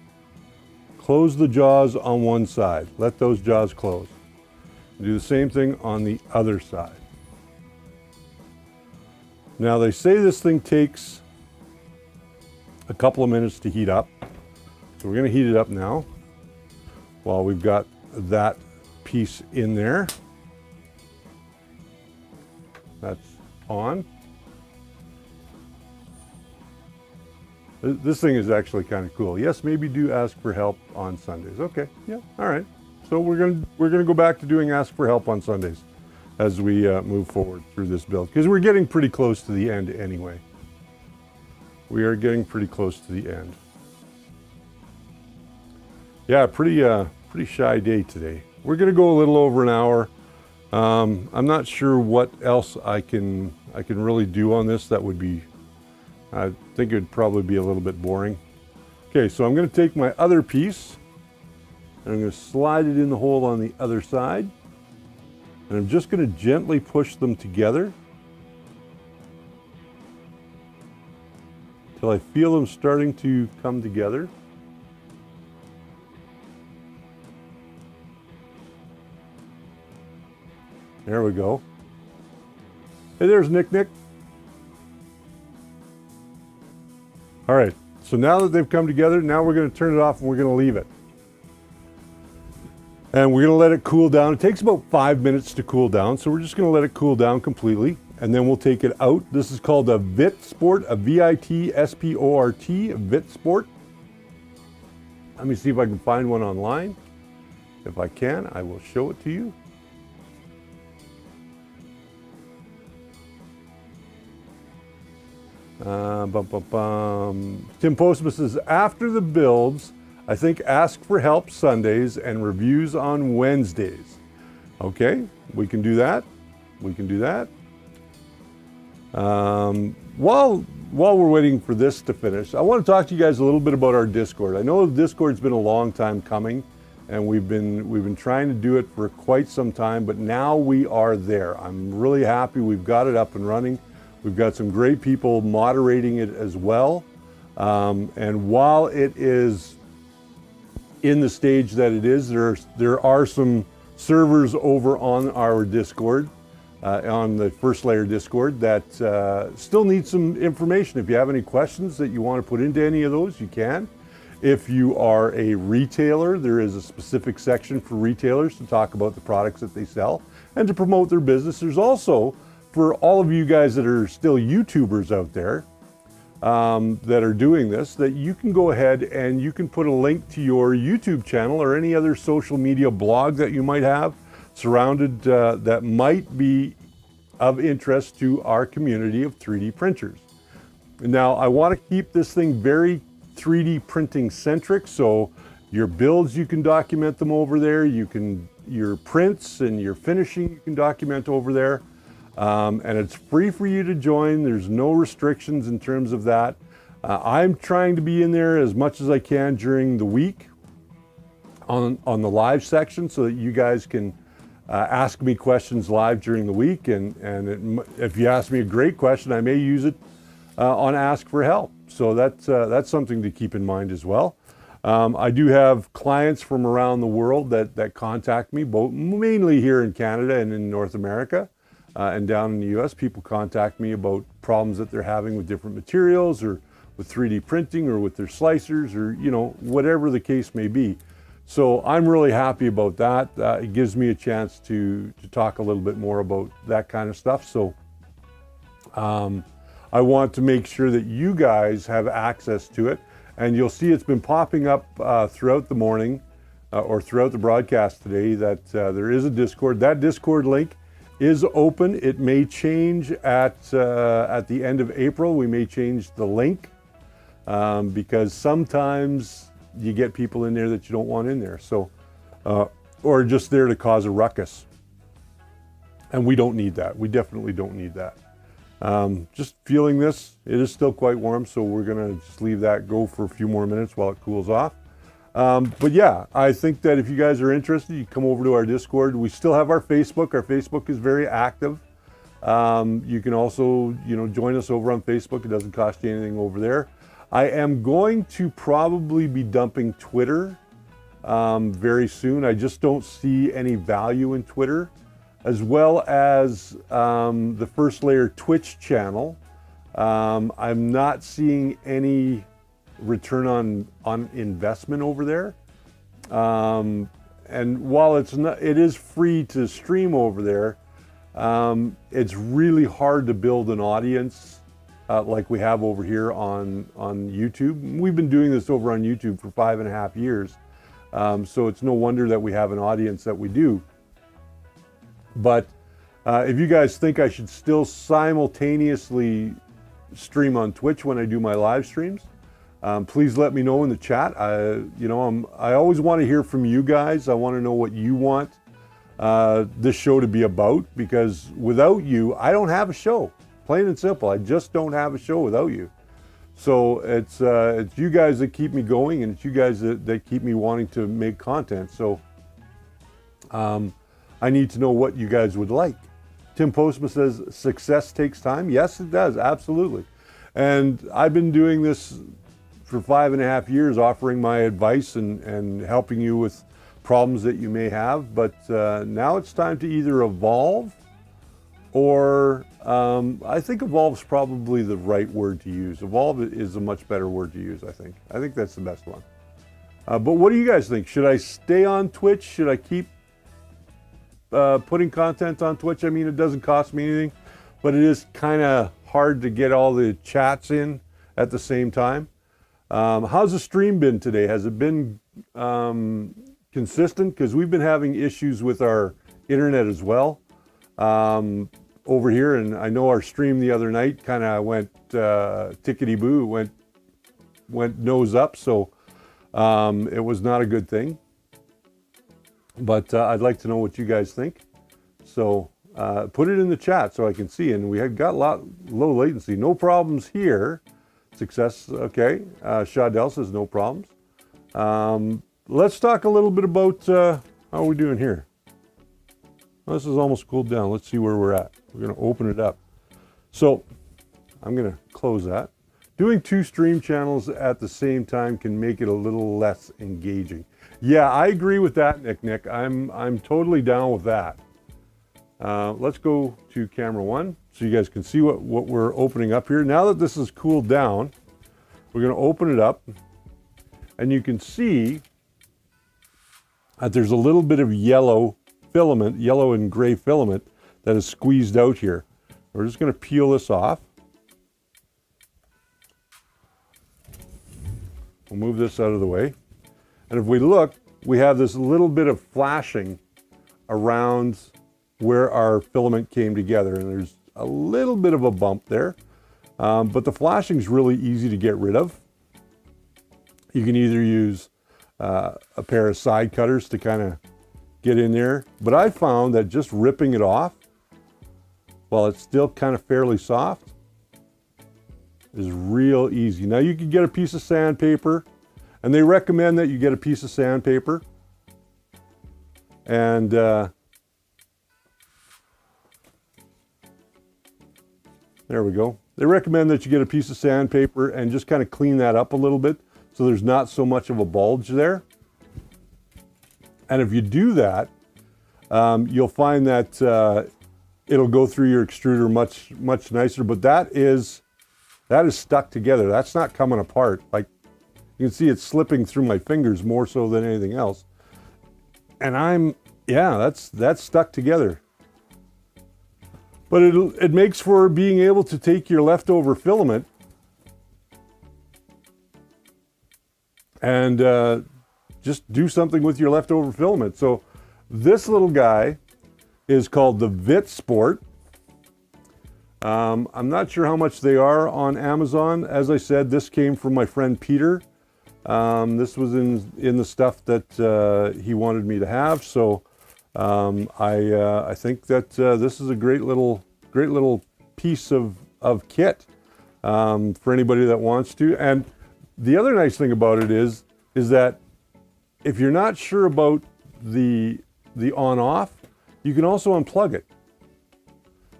Speaker 2: close the jaws on one side, let those jaws close. Do the same thing on the other side. Now they say this thing takes a couple of minutes to heat up. So we're going to heat it up now while we've got that piece in there. That's on. This thing is actually kind of cool. Yes, maybe do ask for help on Sundays. Okay, yeah, all right. So we're gonna go back to doing ask for help on Sundays as we move forward through this build, because we're getting pretty close to the end anyway. We are getting pretty close to the end. Yeah, pretty shy day today. We're gonna go a little over an hour. I'm not sure what else I can really do on this. That would be, I think it would probably be a little bit boring. Okay, so I'm gonna take my other piece and I'm gonna slide it in the hole on the other side. And I'm just gonna gently push them together till I feel them starting to come together. There we go. Hey, there's Nick. All right, so now that they've come together, now we're going to turn it off and we're going to leave it. And we're going to let it cool down. It takes about 5 minutes to cool down, so we're just going to let it cool down completely, and then we'll take it out. This is called a Dwit Sport, a V-I-T-S-P-O-R-T, a Dwit Sport. Let me see if I can find one online. If I can, I will show it to you. Tim Postma says, after the builds, I think ask for help Sundays and reviews on Wednesdays. Okay, we can do that. We can do that. While we're waiting for this to finish, I want to talk to you guys a little bit about our Discord. I know the Discord's been a long time coming, and we've been trying to do it for quite some time, but now we are there. I'm really happy we've got it up and running. We've got some great people moderating it as well. And while it is in the stage that it is, there are some servers over on our Discord, on the First Layer Discord, that still need some information. If you have any questions that you want to put into any of those, you can. If you are a retailer, there is a specific section for retailers to talk about the products that they sell and to promote their business. There's also, for all of you guys that are still YouTubers out there that are doing this, that you can go ahead and you can put a link to your YouTube channel or any other social media blog that you might have surrounded that might be of interest to our community of 3D printers. Now, I want to keep this thing very 3D printing centric, so your builds, you can document them over there. Your prints and your finishing, you can document over there. And it's free for you to join. There's no restrictions in terms of that. I'm trying to be in there as much as I can during the week on the live section so that you guys can ask me questions live during the week. And if you ask me a great question, I may use it on Ask for Help. So that's something to keep in mind as well. I do have clients from around the world that contact me, both mainly here in Canada and in North America. And down in the US, people contact me about problems that they're having with different materials or with 3D printing or with their slicers or, you know, whatever the case may be. So I'm really happy about that. It gives me a chance to talk a little bit more about that kind of stuff. So I want to make sure that you guys have access to it. And you'll see it's been popping up throughout the morning or throughout the broadcast today that there is a Discord. That Discord link is open. It may change at the end of April. We may change the link because sometimes you get people in there that you don't want in there. So, or just there to cause a ruckus. And we don't need that. We definitely don't need that. Just feeling this, it is still quite warm, so we're gonna just leave that go for a few more minutes while it cools off. But yeah, I think that if you guys are interested, you come over to our Discord. We still have our Facebook. Our Facebook is very active. You can also, you know, join us over on Facebook. It doesn't cost you anything over there. I am going to probably be dumping Twitter very soon. I just don't see any value in Twitter, as well as the First Layer Twitch channel. I'm not seeing any return on investment over there. And while it is free to stream over there, it's really hard to build an audience like we have over here on YouTube. We've been doing this over on YouTube for 5.5 years. So it's no wonder that we have an audience that we do. But if you guys think I should still simultaneously stream on Twitch when I do my live streams, please let me know in the chat. I always want to hear from you guys. I want to know what you want this show to be about, because without you, I don't have a show. Plain and simple. I just don't have a show without you. So it's you guys that keep me going, and it's you guys that keep me wanting to make content. So I need to know what you guys would like. Tim Postma says, success takes time. Yes, it does. Absolutely. And I've been doing this for 5.5 years, offering my advice and helping you with problems that you may have. But now it's time to either evolve, or I think evolve is probably the right word to use. Evolve is a much better word to use, I think. I think that's the best one. But what do you guys think? Should I stay on Twitch? Should I keep putting content on Twitch? I mean, it doesn't cost me anything, but it is kind of hard to get all the chats in at the same time. How's the stream been today? Has it been consistent? Because we've been having issues with our internet as well over here, and I know our stream the other night kind of went tickety-boo, went nose up, so it was not a good thing. But I'd like to know what you guys think. So put it in the chat so I can see. And we had got low latency. No problems here. Success, okay. Shadell says no problems. Let's talk a little bit about how are we doing here. Well, this is almost cooled down. Let's see where we're at. We're going to open it up. So I'm going to close that. Doing 2 stream channels at the same time can make it a little less engaging. Yeah, I agree with that, Nick. I'm totally down with that. Let's go to camera 1 so you guys can see what we're opening up here. Now that this is cooled down, we're going to open it up, and you can see that there's a little bit of yellow filament, yellow and gray filament that is squeezed out here. We're just going to peel this off. We'll move this out of the way. And if we look, we have this little bit of flashing around where our filament came together. And there's a little bit of a bump there. But the flashing is really easy to get rid of. You can either use a pair of side cutters to kind of get in there, but I found that just ripping it off while it's still kind of fairly soft is real easy. Now you can get a piece of sandpaper, and they recommend that you get a piece of sandpaper, and there we go. They recommend that you get a piece of sandpaper and just kind of clean that up a little bit so there's not so much of a bulge there. And if you do that, you'll find that it'll go through your extruder much nicer, but that is stuck together. That's not coming apart. Like, you can see it's slipping through my fingers more so than anything else. And that's stuck together. But it makes for being able to take your leftover filament and just do something with your leftover filament. So this little guy is called the Dwit Sport. I'm not sure how much they are on Amazon. As I said, this came from my friend Peter. This was in the stuff that he wanted me to have. So I think that this is a great little piece of kit for anybody that wants to. And the other nice thing about it is that if you're not sure about the on-off, you can also unplug it.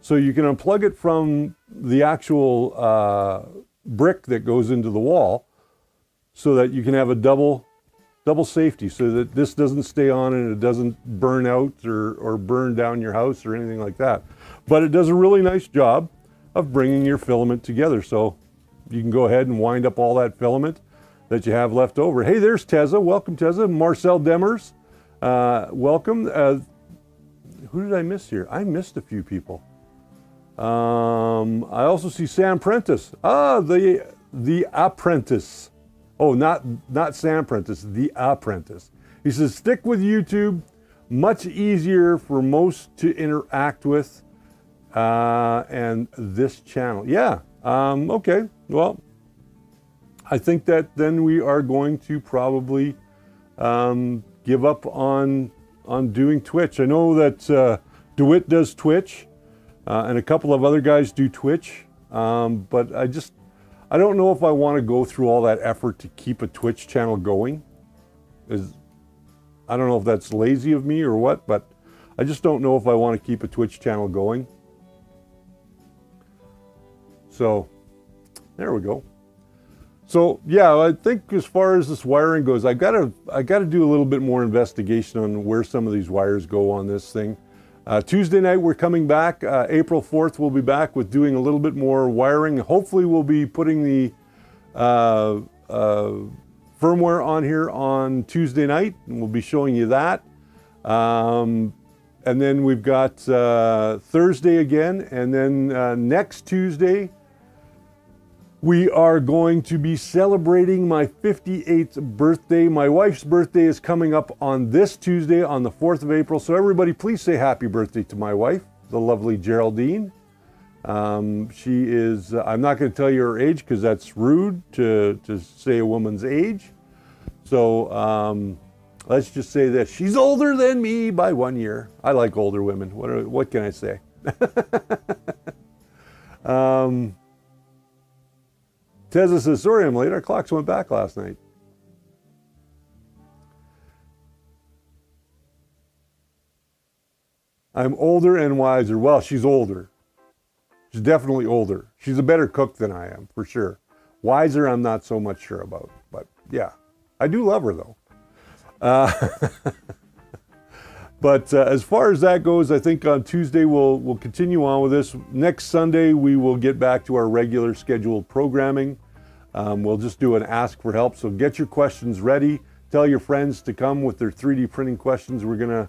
Speaker 2: So you can unplug it from the actual brick that goes into the wall, so that you can have a double safety, so that this doesn't stay on and it doesn't burn out or burn down your house or anything like that. But it does a really nice job of bringing your filament together. So you can go ahead and wind up all that filament that you have left over. Hey, there's Teza. Welcome, Teza. Marcel Demers, welcome. Who did I miss here? I missed a few people. I also see Sam Prentice. The Apprentice. Oh, not Sam Prentice, the Apprentice. He says, stick with YouTube. Much easier for most to interact with. And this channel. Yeah. Okay. Well, I think that then we are going to probably give up on doing Twitch. I know that Dwit does Twitch, and a couple of other guys do Twitch, but I don't know if I want to go through all that effort to keep a Twitch channel going. I don't know if that's lazy of me or what, but I just don't know if I want to keep a Twitch channel going. So there we go. So yeah, I think as far as this wiring goes, I gotta do a little bit more investigation on where some of these wires go on this thing. Tuesday night we're coming back. April 4th we'll be back with doing a little bit more wiring. Hopefully we'll be putting the firmware on here on Tuesday night, and we'll be showing you that. And then we've got Thursday again, and then next Tuesday we are going to be celebrating my 58th birthday. My wife's birthday is coming up on this Tuesday, on the 4th of April. So everybody, please say happy birthday to my wife, the lovely Geraldine. She is, I'm not going to tell you her age because that's rude to say a woman's age. So let's just say that she's older than me by 1 year. I like older women. What can I say? Teza says, sorry I'm late, our clocks went back last night. I'm older and wiser. Well, she's older. She's definitely older. She's a better cook than I am, for sure. Wiser, I'm not so much sure about. But yeah, I do love her though. But as far as that goes, I think on Tuesday we'll continue on with this. Next Sunday we will get back to our regular scheduled programming. We'll just do an ask for help. So get your questions ready. Tell your friends to come with their 3D printing questions. We're gonna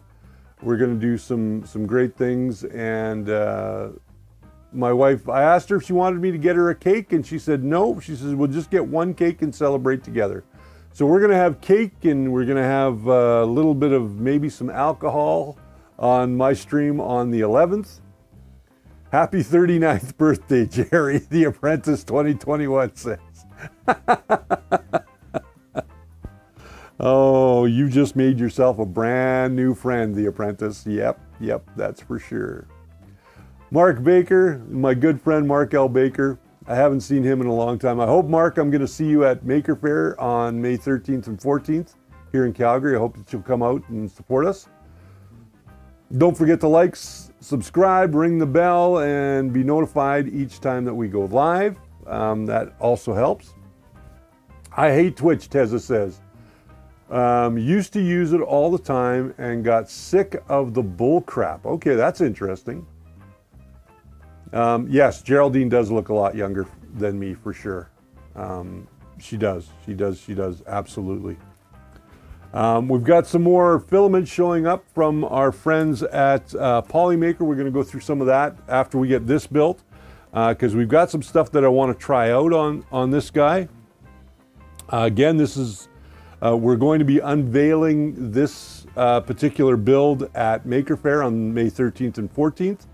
Speaker 2: do some great things. And my wife, I asked her if she wanted me to get her a cake, and she said no. She says we'll just get one cake and celebrate together. So we're gonna have cake, and we're gonna have a little bit of maybe some alcohol on my stream on the 11th. Happy 39th birthday, Jerry, The Apprentice 2021 says. Oh, you just made yourself a brand new friend, The Apprentice. Yep, that's for sure. Mark Baker, my good friend Mark L. Baker. I haven't seen him in a long time. I hope, Mark, I'm going to see you at Maker Faire on May 13th and 14th here in Calgary. I hope that you'll come out and support us. Don't forget to like, subscribe, ring the bell, and be notified each time that we go live. That also helps. I hate Twitch, Teza says. Used to use it all the time and got sick of the bull crap. Okay, that's interesting. Yes, Geraldine does look a lot younger than me for sure. She does, absolutely. We've got some more filaments showing up from our friends at Polymaker. We're going to go through some of that after we get this built, because we've got some stuff that I want to try out on this guy. Again, this is we're going to be unveiling this particular build at Maker Faire on May 13th and 14th.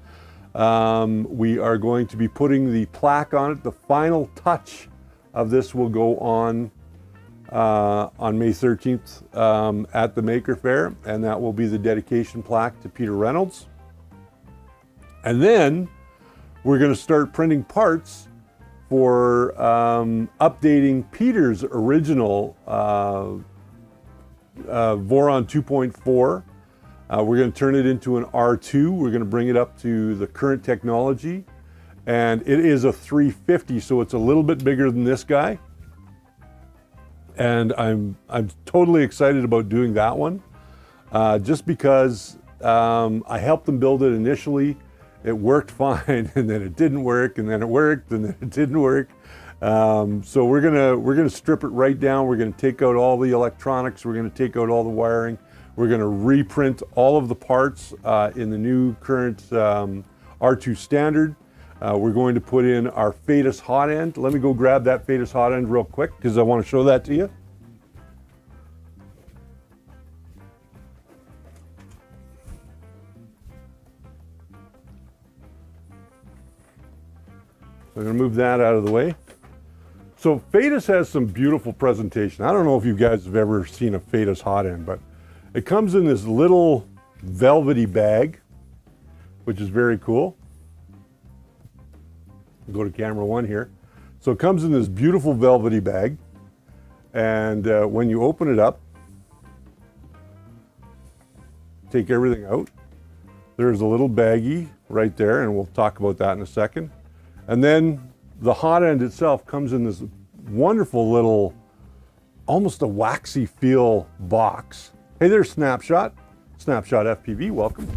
Speaker 2: We are going to be putting the plaque on it. The final touch of this will go on May 13th at the Maker Faire, and that will be the dedication plaque to Peter Reynolds. And then we're going to start printing parts for updating Peter's original Voron 2.4. We're going to turn it into an R2. We're going to bring it up to the current technology. And it is a 350, so it's a little bit bigger than this guy. And I'm totally excited about doing that one. Just because I helped them build it initially. It worked fine, and then it didn't work, and then it worked, and then it didn't work. So we're gonna strip it right down. We're gonna take out all the electronics. We're gonna take out all the wiring. We're going to reprint all of the parts in the new current R2 standard. We're going to put in our Fadus hot end. Let me go grab that Fadus hot end real quick because I want to show that to you. So I'm going to move that out of the way. So Fadus has some beautiful presentation. I don't know if you guys have ever seen a Fadus hot end, but it comes in this little velvety bag, which is very cool. Go to camera one here. So it comes in this beautiful velvety bag, and when you open it up, take everything out, there's a little baggie right there, and we'll talk about that in a second. And then the hot end itself comes in this wonderful little, almost a waxy feel box. Hey there, Snapshot FPV, welcome.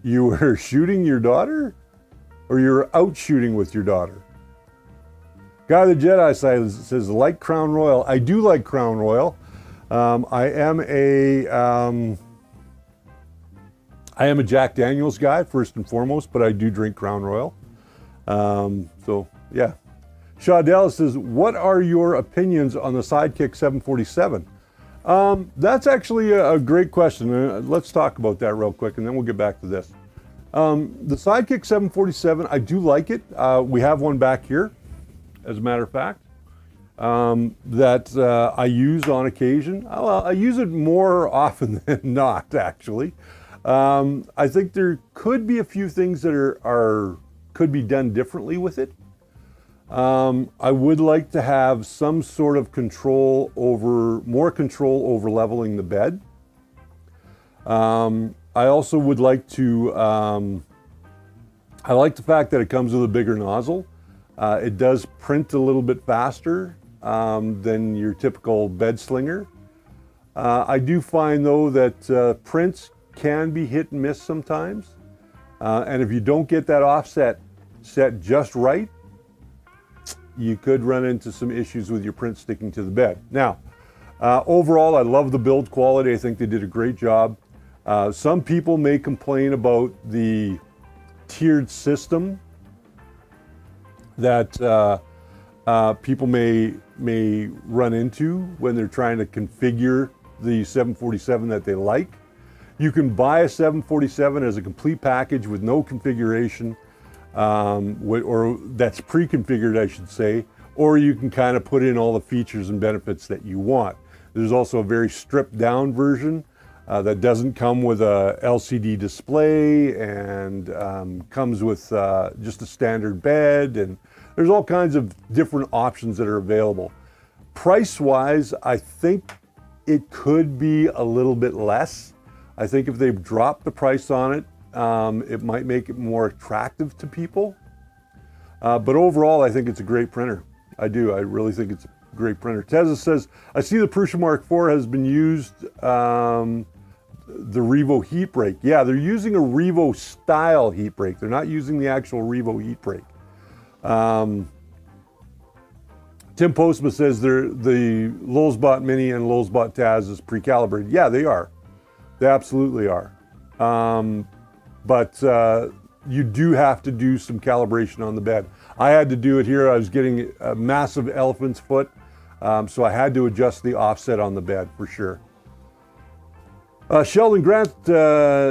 Speaker 2: You were shooting your daughter? Or you were out shooting with your daughter? Guy the Jedi says, like Crown Royal. I do like Crown Royal. I am a Jack Daniels guy, first and foremost, but I do drink Crown Royal. So yeah. Shaw Dallas says, what are your opinions on the Sidekick 747? That's actually a great question. Let's talk about that real quick and then we'll get back to this. The Sidekick 747, I do like it. We have one back here, as a matter of fact, that I use on occasion. Well, I use it more often than not, actually. I think there could be a few things that could be done differently with it. I would like to have some sort of more control over leveling the bed. I also would like to, I like the fact that it comes with a bigger nozzle. It does print a little bit faster than your typical bed slinger. I do find though that prints can be hit and miss sometimes. And if you don't get that offset set just right, you could run into some issues with your print sticking to the bed. Now, overall, I love the build quality. I think they did a great job. Some people may complain about the tiered system that people may run into when they're trying to configure the 747 that they like. You can buy a 747 as a complete package with no configuration. or that's pre-configured, I should say, or you can kind of put in all the features and benefits that you want. There's also a very stripped down version that doesn't come with a LCD display and comes with just a standard bed, and there's all kinds of different options that are available. Price-wise, I think it could be a little bit less. I think if they've dropped the price on it, it might make it more attractive to people. But overall, I think it's a great printer. I do. I really think it's a great printer. Teza says, I see the Prusa Mark IV has been used, the Revo heat brake. Yeah, they're using a Revo style heat brake. They're not using the actual Revo heat brake. Tim Postma says the Lowellsbot Mini and Lowellsbot Taz is pre-calibrated. Yeah, they are. They absolutely are. But you do have to do some calibration on the bed. I had to do it here. I was getting a massive elephant's foot, so I had to adjust the offset on the bed for sure. Sheldon Grant,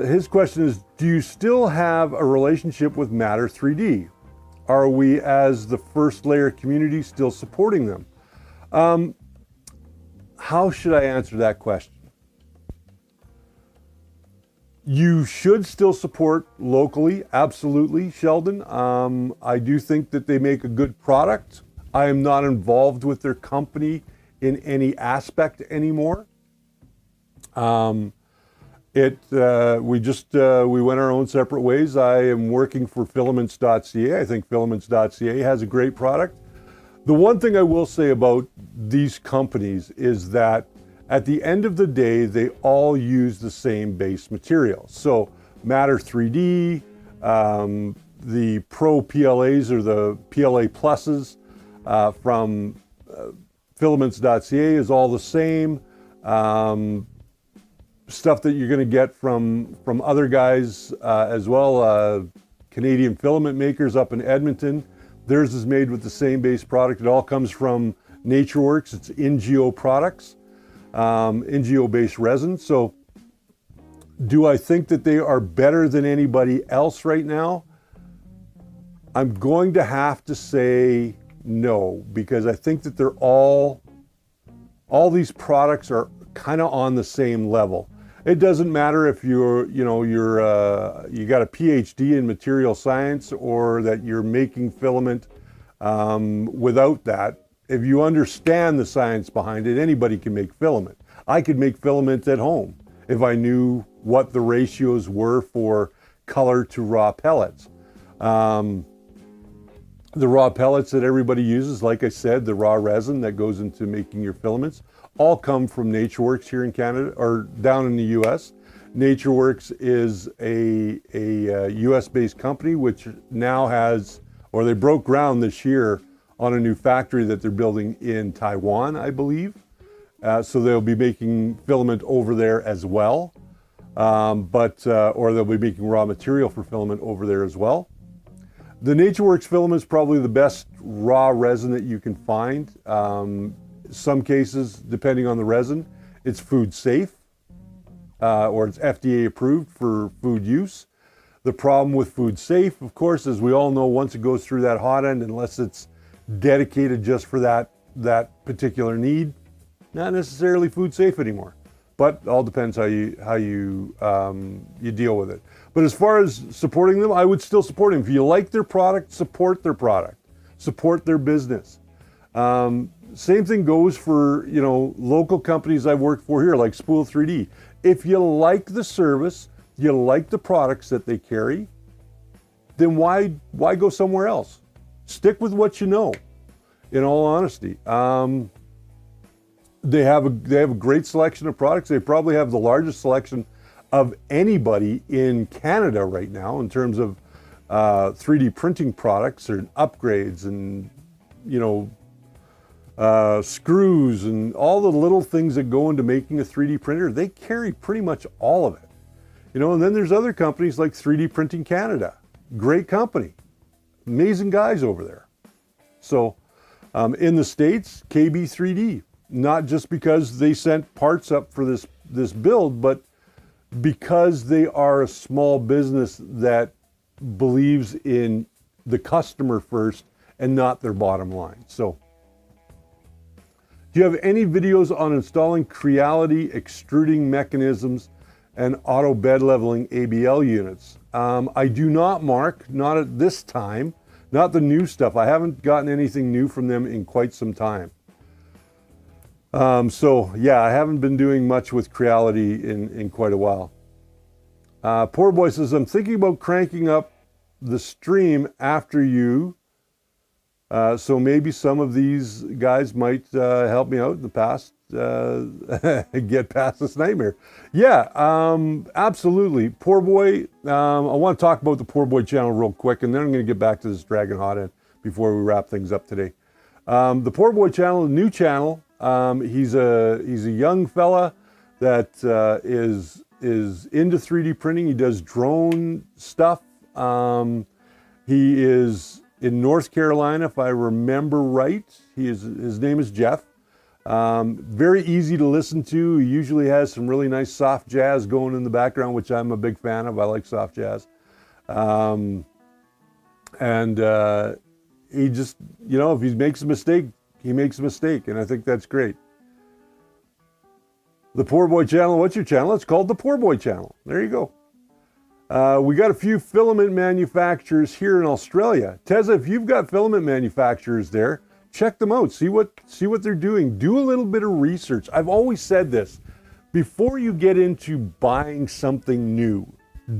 Speaker 2: his question is, do you still have a relationship with Matter 3D? Are we, as the first layer community, still supporting them? How should I answer that question? You should still support locally, absolutely, Sheldon. I do think that they make a good product. I am not involved with their company in any aspect anymore. We went our own separate ways. I am working for filaments.ca. I think filaments.ca has a great product. The one thing I will say about these companies is that at the end of the day, they all use the same base material. So Matter 3D, the Pro PLAs or the PLA Pluses from filaments.ca is all the same. Stuff that you're going to get from other guys as well, Canadian filament makers up in Edmonton. Theirs is made with the same base product. It all comes from NatureWorks. It's NGO products. NGO-based resin. So do I think that they are better than anybody else right now? I'm going to have to say no, because I think that they're all these products are kind of on the same level. It doesn't matter if you got a PhD in material science or that you're making filament without that. If you understand the science behind it, anybody can make filament. I could make filament at home if I knew what the ratios were for color to raw pellets. The raw pellets that everybody uses, like I said, the raw resin that goes into making your filaments, all come from NatureWorks here in Canada, or down in the US. NatureWorks is a US-based company which now has, or they broke ground this year on a new factory that they're building in Taiwan, I believe. So they'll be making filament over there as well, or they'll be making raw material for filament over there as well. The NatureWorks filament is probably the best raw resin that you can find. Some cases, depending on the resin, it's food safe, or it's FDA approved for food use. The problem with food safe, of course, as we all know, once it goes through that hot end, unless it's dedicated just for that particular need, not necessarily food safe anymore. But it all depends how you deal with it. But as far as supporting them, I would still support them. If you like their product, support their product, support their business. Same thing goes for local companies I've worked for here, like Spool 3D. If you like the service, you like the products that they carry, then why go somewhere else? Stick with what you know, in all honesty. They have a great selection of products. They probably have the largest selection of anybody in Canada right now in terms of 3D printing products and upgrades and screws and all the little things that go into making a 3D printer. They carry pretty much all of it. And then there's other companies like 3D Printing Canada. Great company. Amazing guys over there. So in the States, KB3D, not just because they sent parts up for this build, but because they are a small business that believes in the customer first and not their bottom line. So, do you have any videos on installing Creality extruding mechanisms and auto bed leveling ABL units? I do not, Mark, not at this time, not the new stuff. I haven't gotten anything new from them in quite some time. So yeah, I haven't been doing much with Creality in quite a while. Poor Boy says, I'm thinking about cranking up the stream after you. So maybe some of these guys might help me out in the past, get past this nightmare. Yeah, absolutely. Poor Boy, I want to talk about the Poor Boy channel real quick, and then I'm going to get back to this Dragon Hot End before we wrap things up today. The Poor Boy channel, a new channel. He's a young fella that is into 3D printing. He does drone stuff. He is in North Carolina, if I remember right. His name is Jeff. Very easy to listen to. He usually has some really nice soft jazz going in the background, which I'm a big fan of. I like soft jazz. He just, you know, if he makes a mistake, he makes a mistake, and I think that's great. The Poor Boy channel, what's your channel? It's called the Poor Boy channel. There you go. We got a few filament manufacturers here in Australia. Teza, if you've got filament manufacturers there, check them out. See what they're doing. Do a little bit of research. I've always said this. Before you get into buying something new,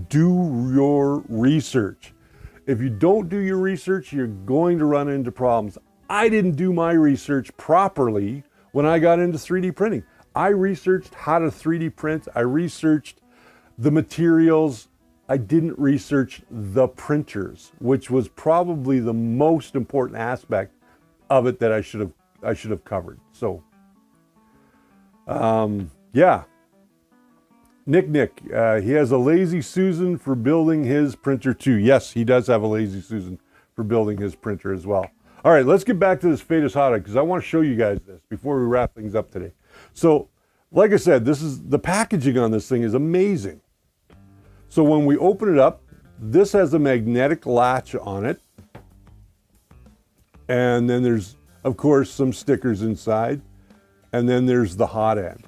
Speaker 2: do your research. If you don't do your research, you're going to run into problems. I didn't do my research properly when I got into 3D printing. I researched how to 3D print. I researched the materials. I didn't research the printers, which was probably the most important aspect of it that I should have covered. So, yeah. Nick, he has a Lazy Susan for building his printer too. Yes, he does have a Lazy Susan for building his printer as well. All right, let's get back to this Phaedos Hot End because I want to show you guys this before we wrap things up today. So, like I said, the packaging on this thing is amazing. So when we open it up, this has a magnetic latch on it. And then there's, of course, some stickers inside. And then there's the hot end.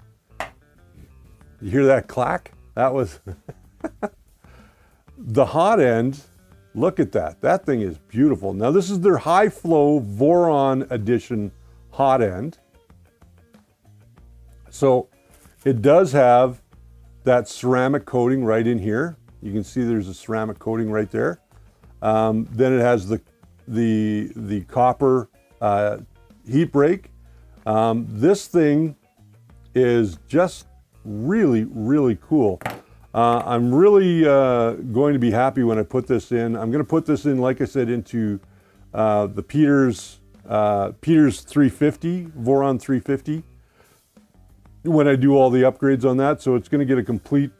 Speaker 2: You hear that clack? That was the hot end. Look at that. That thing is beautiful. Now this is their high flow Voron edition hot end. So it does have that ceramic coating right in here. You can see there's a ceramic coating right there. Then it has the copper heat break. This thing is just really, really cool. I'm really going to be happy when I put this in. I'm going to put this in, like I said, into the Peters 350, Voron 350, when I do all the upgrades on that. So it's going to get a complete,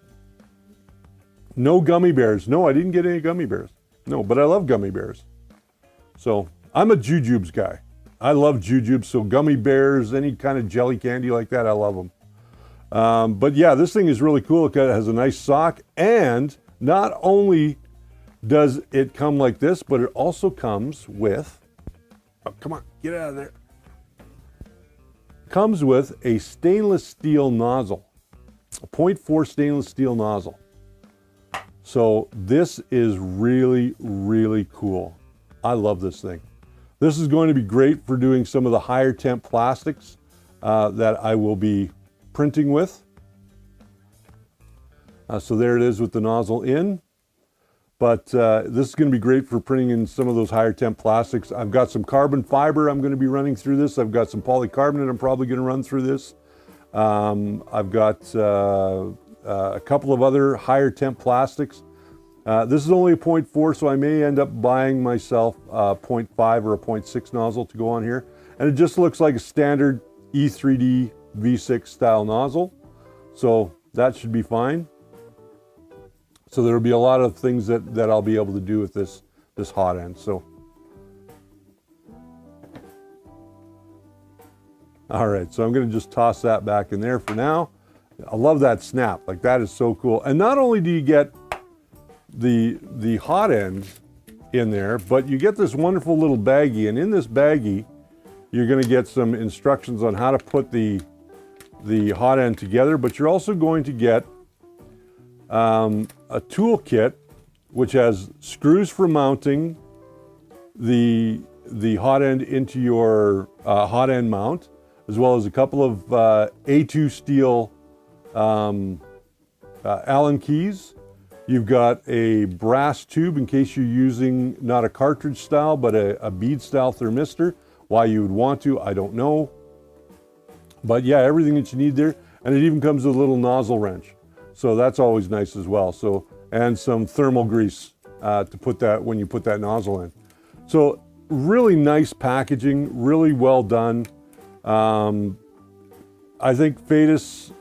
Speaker 2: no gummy bears. No, I didn't get any gummy bears. No, but I love gummy bears. So I'm a jujubes guy. I love jujubes. So gummy bears, any kind of jelly candy like that, I love them. But yeah, this thing is really cool. It has a nice sock, and not only does it come like this, but it also comes with, oh, come on, get out of there. Comes with a stainless steel nozzle, a 0.4 stainless steel nozzle. So this is really, really cool. I love this thing. This is going to be great for doing some of the higher temp plastics that I will be printing with. So there it is with the nozzle in. But this is going to be great for printing in some of those higher temp plastics. I've got some carbon fiber I'm going to be running through this. I've got some polycarbonate I'm probably going to run through this. I've got a couple of other higher temp plastics. This is only a 0.4, so I may end up buying myself a 0.5 or a 0.6 nozzle to go on here. And it just looks like a standard E3D V6 style nozzle. So that should be fine. So there'll be a lot of things that I'll be able to do with this hot end. So, all right, so I'm going to just toss that back in there for now. I love that snap. Like, that is so cool. And not only do you get the hot end in there, but you get this wonderful little baggie, and in this baggie, you're going to get some instructions on how to put the hot end together, but you're also going to get a tool kit which has screws for mounting the hot end into your hot end mount, as well as a couple of A2 steel Allen keys. You've got a brass tube in case you're using not a cartridge style, but a bead style thermistor. Why you would want to, I don't know. But yeah, everything that you need there. And it even comes with a little nozzle wrench. So that's always nice as well. So, and some thermal grease to put that when you put that nozzle in. So really nice packaging, really well done. I think Fadis,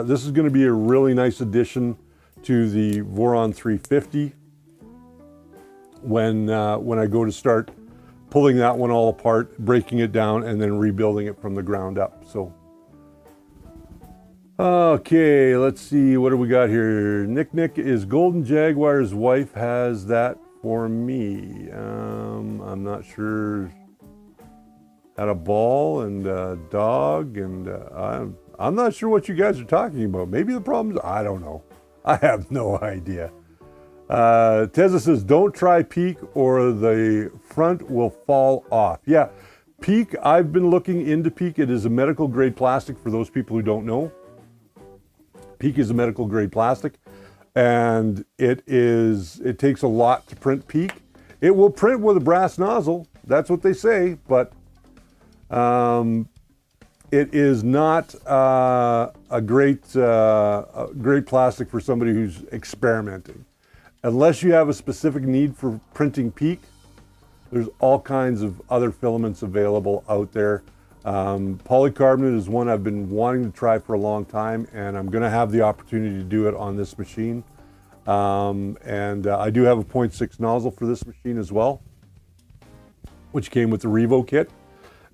Speaker 2: this is going to be a really nice addition to the Voron 350 when I go to start pulling that one all apart, breaking it down, and then rebuilding it from the ground up. So, okay, let's see, what do we got here? Nick is Golden Jaguar's wife has that for me. I'm not sure. Had a ball and a dog, and I'm not sure what you guys are talking about. Maybe the problem's, I don't know. I have no idea. Teza says, don't try Peak or the front will fall off. Yeah, Peak, I've been looking into Peak. It is a medical grade plastic for those people who don't know. Peak is a medical grade plastic, and it takes a lot to print Peak. It will print with a brass nozzle. That's what they say, but it is not a great plastic for somebody who's experimenting. Unless you have a specific need for printing Peak, there's all kinds of other filaments available out there. Polycarbonate is one I've been wanting to try for a long time, and I'm going to have the opportunity to do it on this machine. I do have a 0.6 nozzle for this machine as well, which came with the Revo kit.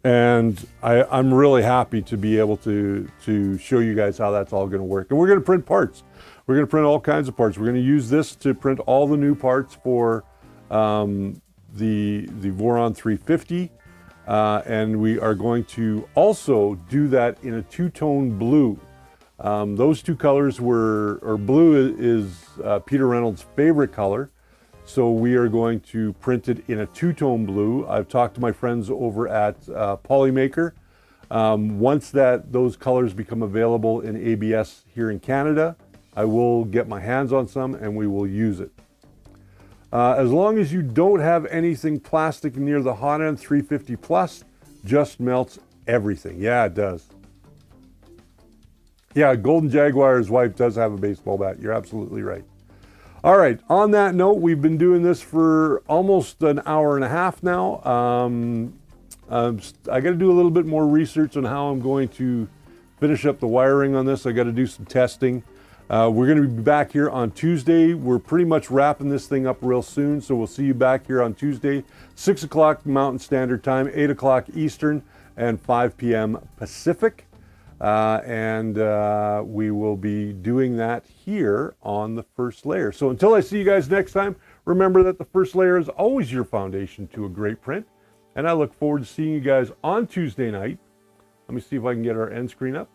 Speaker 2: And I'm really happy to be able to show you guys how that's all going to work. And we're going to print parts. We're going to print all kinds of parts. We're going to use this to print all the new parts for the Voron 350. And we are going to also do that in a two-tone blue. Those two colors blue is Peter Reynolds' favorite color. So we are going to print it in a two-tone blue. I've talked to my friends over at Polymaker. Once those colors become available in ABS here in Canada, I will get my hands on some and we will use it. As long as you don't have anything plastic near the hot end, 350 plus just melts everything. Yeah, it does. Yeah, Golden Jaguar's wife does have a baseball bat. You're absolutely right. All right, on that note, we've been doing this for almost an hour and a half now. I got to do a little bit more research on how I'm going to finish up the wiring on this. I got to do some testing. We're going to be back here on Tuesday. We're pretty much wrapping this thing up real soon, so we'll see you back here on Tuesday, 6 o'clock Mountain Standard Time, 8 o'clock Eastern, and 5 p.m. Pacific. We will be doing that here on the first layer. So until I see you guys next time, remember that the first layer is always your foundation to a great print. And I look forward to seeing you guys on Tuesday night. Let me see if I can get our end screen up.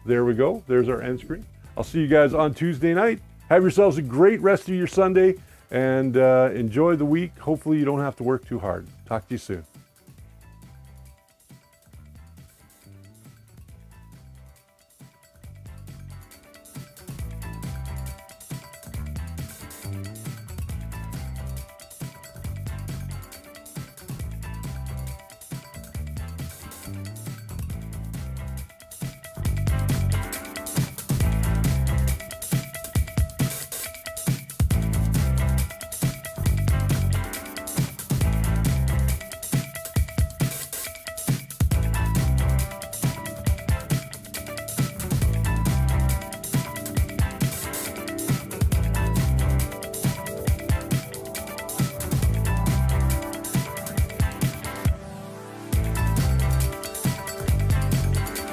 Speaker 2: There we go. There's our end screen. I'll see you guys on Tuesday night. Have yourselves a great rest of your Sunday and enjoy the week. Hopefully you don't have to work too hard. Talk to you soon.